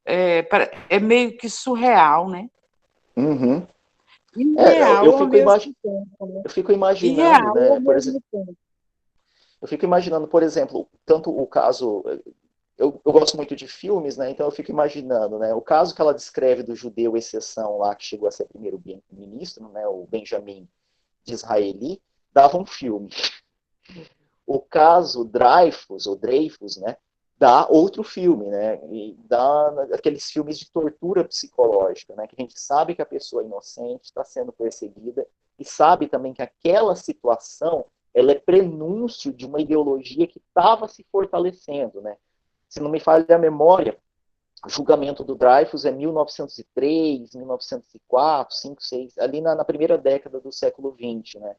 é meio que surreal, né? Uhum. Irreal Eu ao fico, mesmo tempo, né? eu fico imaginando, Irreal né, ao por exemplo, mesmo tempo. eu fico imaginando, por exemplo, tanto o caso, eu gosto muito de filmes, né, então eu fico imaginando, né, o caso que ela descreve do judeu exceção lá, que chegou a ser primeiro-ministro, né, o Benjamin Disraeli, dava um filme. O caso Dreyfus, ou Dreyfus, né, dá outro filme, né, e dá aqueles filmes de tortura psicológica, né, que a gente sabe que a pessoa é inocente está sendo perseguida e sabe também que aquela situação ela é prenúncio de uma ideologia que estava se fortalecendo, né. Se não me falha a memória, o julgamento do Dreyfus é 1903, 1904, 5, 6, ali na primeira década do século XX, né.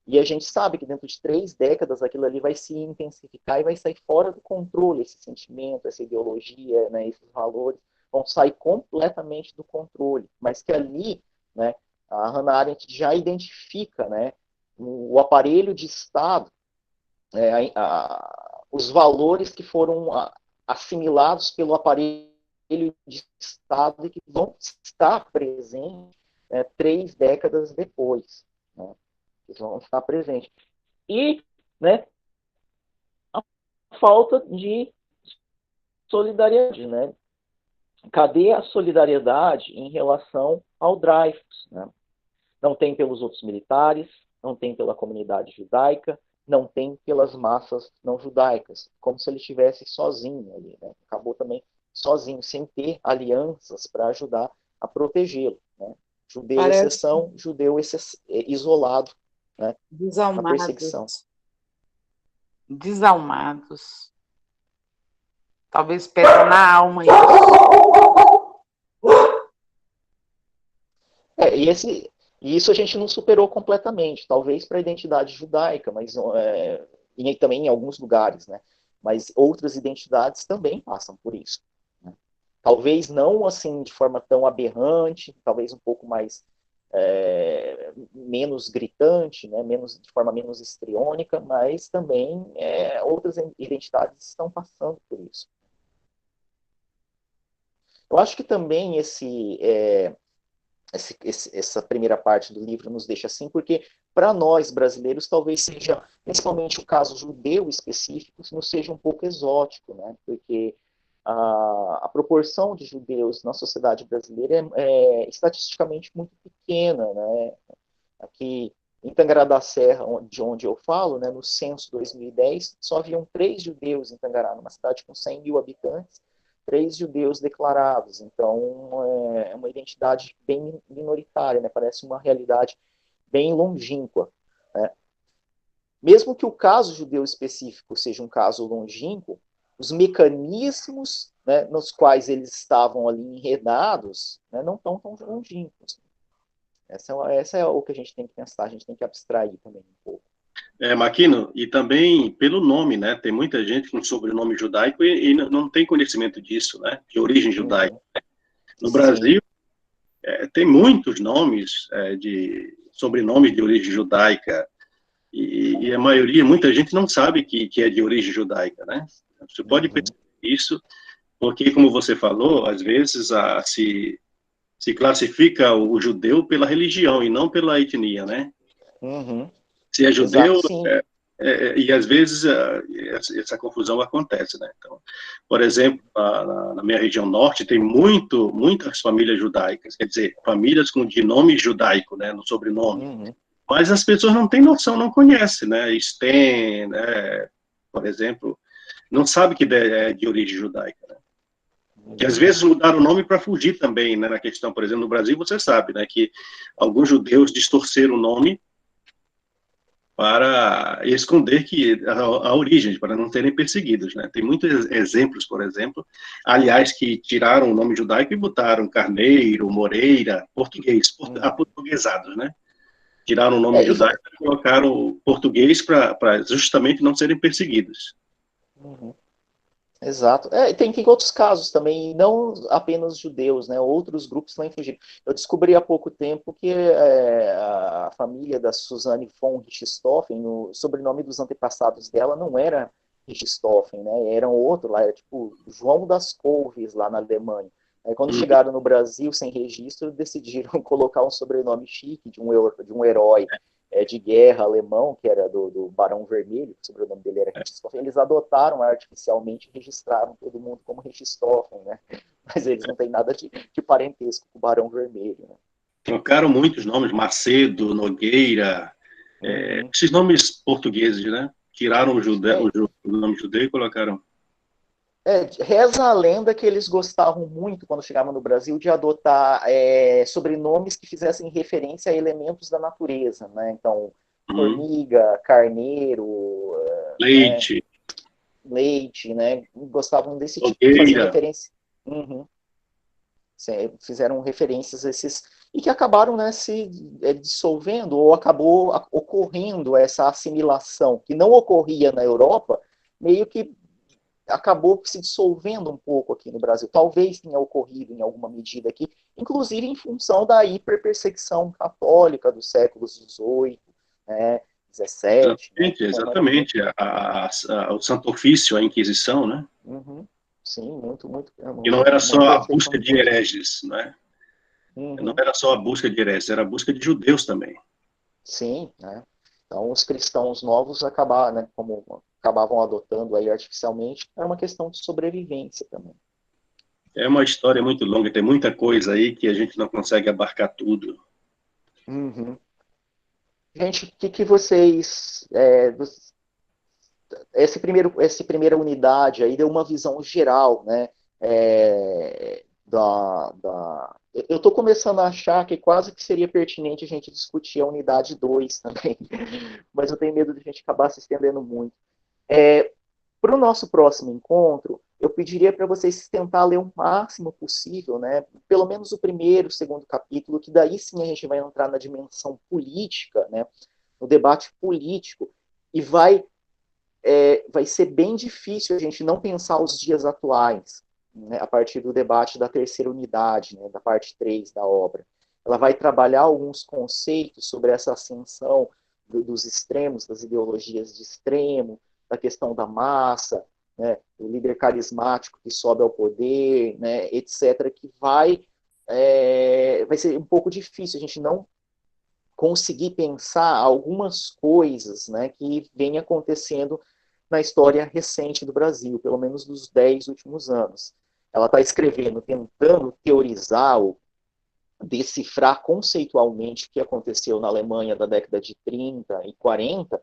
E a gente sabe que dentro de 3 décadas aquilo ali vai se intensificar e vai sair fora do controle, esse sentimento, essa ideologia, né, esses valores vão sair completamente do controle. Mas que ali, né, a Hannah Arendt já identifica, né, o aparelho de Estado, os valores que foram assimilados pelo aparelho de Estado e que vão estar presentes 3 décadas depois, né? Eles vão estar presentes. E, né, a falta de solidariedade, né? Cadê a solidariedade em relação ao Dreyfus, né? Não tem pelos outros militares, não tem pela comunidade judaica, não tem pelas massas não judaicas, como se ele estivesse sozinho ali, né? Acabou também sozinho, sem ter alianças para ajudar a protegê-lo, né? Judeu Parece exceção, judeu isolado, né? Na perseguição. desalmados. Talvez pesa na alma isso. E isso a gente não superou completamente, talvez para a identidade judaica, mas e também em alguns lugares, né? Mas outras identidades também passam por isso, né? Talvez não assim de forma tão aberrante, talvez um pouco mais menos gritante, né? De forma menos histriônica, mas também outras identidades estão passando por isso. Eu acho que também essa primeira parte do livro nos deixa assim, porque para nós brasileiros talvez seja, principalmente o caso judeu específico, nos seja um pouco exótico, né? Porque a proporção de judeus na sociedade brasileira é estatisticamente muito pequena, né? Aqui em Tangará da Serra, de onde eu falo, né, no censo 2010, só haviam 3 judeus em Tangará, numa cidade com 100 mil habitantes, 3 judeus declarados. Então, é uma identidade bem minoritária, né? Parece uma realidade bem longínqua, né? Mesmo que o caso judeu específico seja um caso longínquo, os mecanismos, né, nos quais eles estavam ali enredados, né, não estão tão longínquos. Essa é o que a gente tem que pensar, a gente tem que abstrair também um pouco. Maquino, e também pelo nome, né? Tem muita gente com sobrenome judaico e não tem conhecimento disso, né? De origem judaica. No Brasil, tem muitos nomes de sobrenomes de origem judaica e a maioria, muita gente não sabe que é de origem judaica, né? Você pode perceber isso, porque, como você falou, às vezes se classifica o judeu pela religião e não pela etnia, né? Se é judeu, e às vezes essa confusão acontece, né? Então, por exemplo, na minha região norte tem muitas famílias judaicas, quer dizer, famílias de nome judaico, né, no sobrenome. Mas as pessoas não têm noção, não conhecem, né? Sten, né, por exemplo, não sabe que é de origem judaica, né? Que às vezes mudaram o nome para fugir também, né, na questão, por exemplo, no Brasil, você sabe, né, que alguns judeus distorceram o nome para esconder a origem, para não serem perseguidos, né? Tem muitos exemplos, por exemplo, aliás, que tiraram o nome judaico e botaram Carneiro, Moreira, português, aportuguesados, né? Tiraram o nome judaico e colocaram português para justamente não serem perseguidos. Exato. Tem outros casos também, não apenas judeus, né? Outros grupos também fugiram. Eu descobri há pouco tempo que a família da Suzanne von Richthofen, o sobrenome dos antepassados dela não era Richthofen, né? Era um outro lá, era tipo João das Couves, lá na Alemanha. Aí, quando chegaram no Brasil sem registro, decidiram colocar um sobrenome chique de um herói de guerra alemão, que era do Barão Vermelho, o sobrenome dele era Richthofen. Eles adotaram artificialmente e registraram todo mundo como Richthofen, né? Mas eles não têm nada de parentesco com o Barão Vermelho, né? Trocaram muitos nomes, Macedo, Nogueira, esses nomes portugueses, né? Tiraram o nome judeu e colocaram. Reza a lenda que eles gostavam muito, quando chegavam no Brasil, de adotar sobrenomes que fizessem referência a elementos da natureza, né? Então, formiga, carneiro, leite, né? Gostavam desse tipo de fazer referência. Fizeram referências a esses, e que acabaram, né, se dissolvendo, ou acabou ocorrendo essa assimilação, que não ocorria na Europa, meio que acabou se dissolvendo um pouco aqui no Brasil. Talvez tenha ocorrido em alguma medida aqui, inclusive em função da hiperperseguição católica dos séculos XVIII, né, XVII. Exatamente. O Santo Ofício, a Inquisição, né? Sim, muito. E não era só a busca de hereges, né? Não era só a busca de hereges, era a busca de judeus também. Sim, né? Então, os cristãos novos acabaram, né, como acabavam adotando aí artificialmente, era uma questão de sobrevivência também. É uma história muito longa, tem muita coisa aí que a gente não consegue abarcar tudo. Uhum. Gente, o que vocês... essa primeira unidade aí deu uma visão geral, né? Eu estou começando a achar que quase que seria pertinente a gente discutir a unidade 2 também, mas eu tenho medo de a gente acabar se estendendo muito. Para o nosso próximo encontro, eu pediria para vocês tentar ler o máximo possível, né? Pelo menos o primeiro, o segundo capítulo, que daí sim a gente vai entrar na dimensão política, né? No debate político, e vai ser bem difícil a gente não pensar os dias atuais, né, a partir do debate da terceira unidade, né, da parte 3 da obra. Ela vai trabalhar alguns conceitos sobre essa ascensão dos extremos, das ideologias de extremo, da questão da massa, né, o líder carismático que sobe ao poder, né, etc., que vai ser um pouco difícil a gente não conseguir pensar algumas coisas, né, que vem acontecendo na história recente do Brasil, pelo menos dos 10 últimos anos. Ela está escrevendo, tentando teorizar ou decifrar conceitualmente o que aconteceu na Alemanha da década de 30 e 40,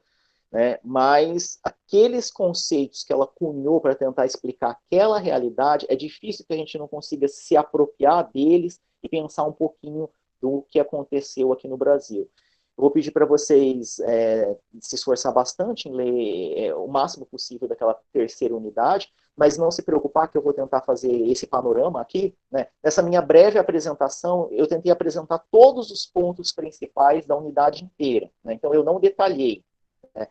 né, mas aqueles conceitos que ela cunhou para tentar explicar aquela realidade, é difícil que a gente não consiga se apropriar deles e pensar um pouquinho do que aconteceu aqui no Brasil. Eu vou pedir para vocês se esforçar bastante em ler o máximo possível daquela terceira unidade, mas não se preocupar que eu vou tentar fazer esse panorama aqui, né? Nessa minha breve apresentação, eu tentei apresentar todos os pontos principais da unidade inteira, né? Então eu não detalhei, né?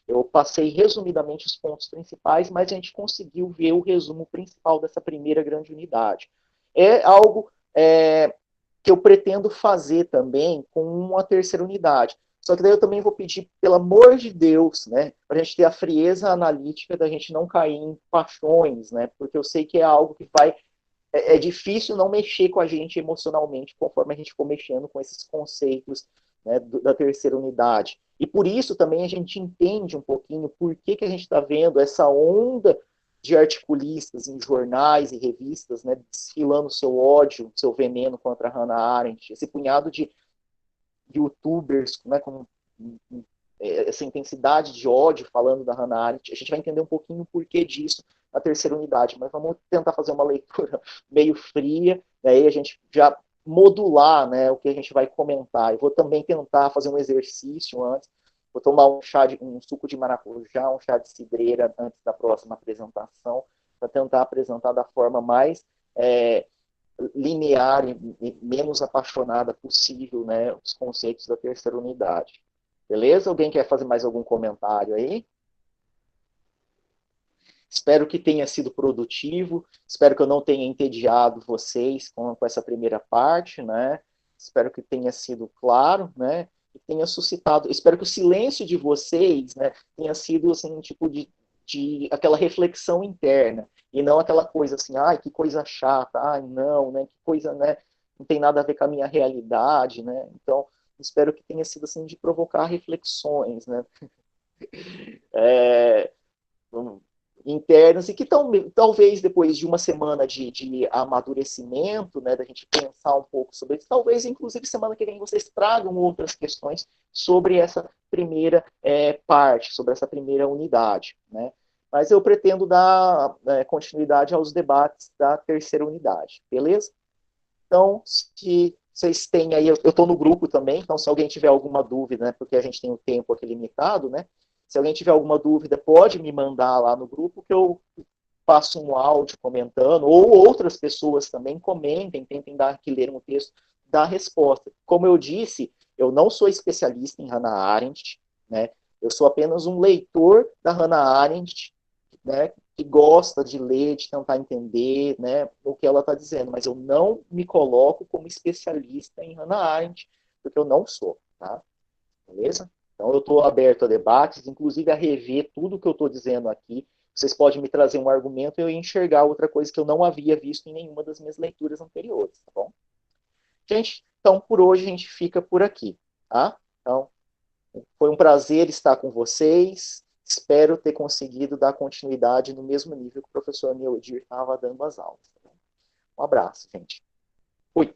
Eu passei resumidamente os pontos principais, mas a gente conseguiu ver o resumo principal dessa primeira grande unidade. É algo que eu pretendo fazer também com uma terceira unidade. Só que daí eu também vou pedir, pelo amor de Deus, né, para a gente ter a frieza analítica da gente não cair em paixões, né, porque eu sei que é algo que é difícil não mexer com a gente emocionalmente conforme a gente for mexendo com esses conceitos, né, da terceira unidade. E por isso também a gente entende um pouquinho por que a gente está vendo essa onda de articulistas em jornais e revistas, né, desfilando seu ódio, seu veneno contra Hannah Arendt, esse punhado de youtubers, né, com essa intensidade de ódio falando da Hannah Arendt. A gente vai entender um pouquinho o porquê disso na terceira unidade, mas vamos tentar fazer uma leitura meio fria, né, aí a gente já modular, né, o que a gente vai comentar. Eu vou também tentar fazer um exercício antes. Vou tomar um suco de maracujá, um chá de cidreira antes da próxima apresentação, para tentar apresentar da forma mais linear e menos apaixonada possível, né, os conceitos da terceira unidade. Beleza? Alguém quer fazer mais algum comentário aí? Espero que tenha sido produtivo, espero que eu não tenha entediado vocês com essa primeira parte, né? Espero que tenha sido claro, né? E tenha suscitado, espero que o silêncio de vocês, né, tenha sido assim, um tipo de aquela reflexão interna, e não aquela coisa assim, ai, que coisa chata, ai, não, né? Que coisa, né? Não tem nada a ver com a minha realidade, né? Então, espero que tenha sido assim de provocar reflexões, né? É, internos e que talvez depois de uma semana de amadurecimento, né, da gente pensar um pouco sobre isso, talvez inclusive semana que vem vocês tragam outras questões sobre essa primeira parte, sobre essa primeira unidade, né? Mas eu pretendo dar continuidade aos debates da terceira unidade, beleza? Então, se vocês têm aí, eu estou no grupo também, então se alguém tiver alguma dúvida, né, porque a gente tem o tempo aqui limitado, né? Se alguém tiver alguma dúvida, pode me mandar lá no grupo que eu faço um áudio comentando, ou outras pessoas também comentem, tentem dar aqui ler um texto da resposta. Como eu disse, eu não sou especialista em Hannah Arendt, né? Eu sou apenas um leitor da Hannah Arendt, né, que gosta de ler, de tentar entender, né, o que ela está dizendo, mas eu não me coloco como especialista em Hannah Arendt, porque eu não sou, tá? Beleza? Então eu estou aberto a debates, inclusive a rever tudo que eu estou dizendo aqui. Vocês podem me trazer um argumento e eu enxergar outra coisa que eu não havia visto em nenhuma das minhas leituras anteriores, tá bom? Gente, então por hoje a gente fica por aqui, tá? Então, foi um prazer estar com vocês. Espero ter conseguido dar continuidade no mesmo nível que o professor Neodir estava dando as aulas. Um abraço, gente. Fui.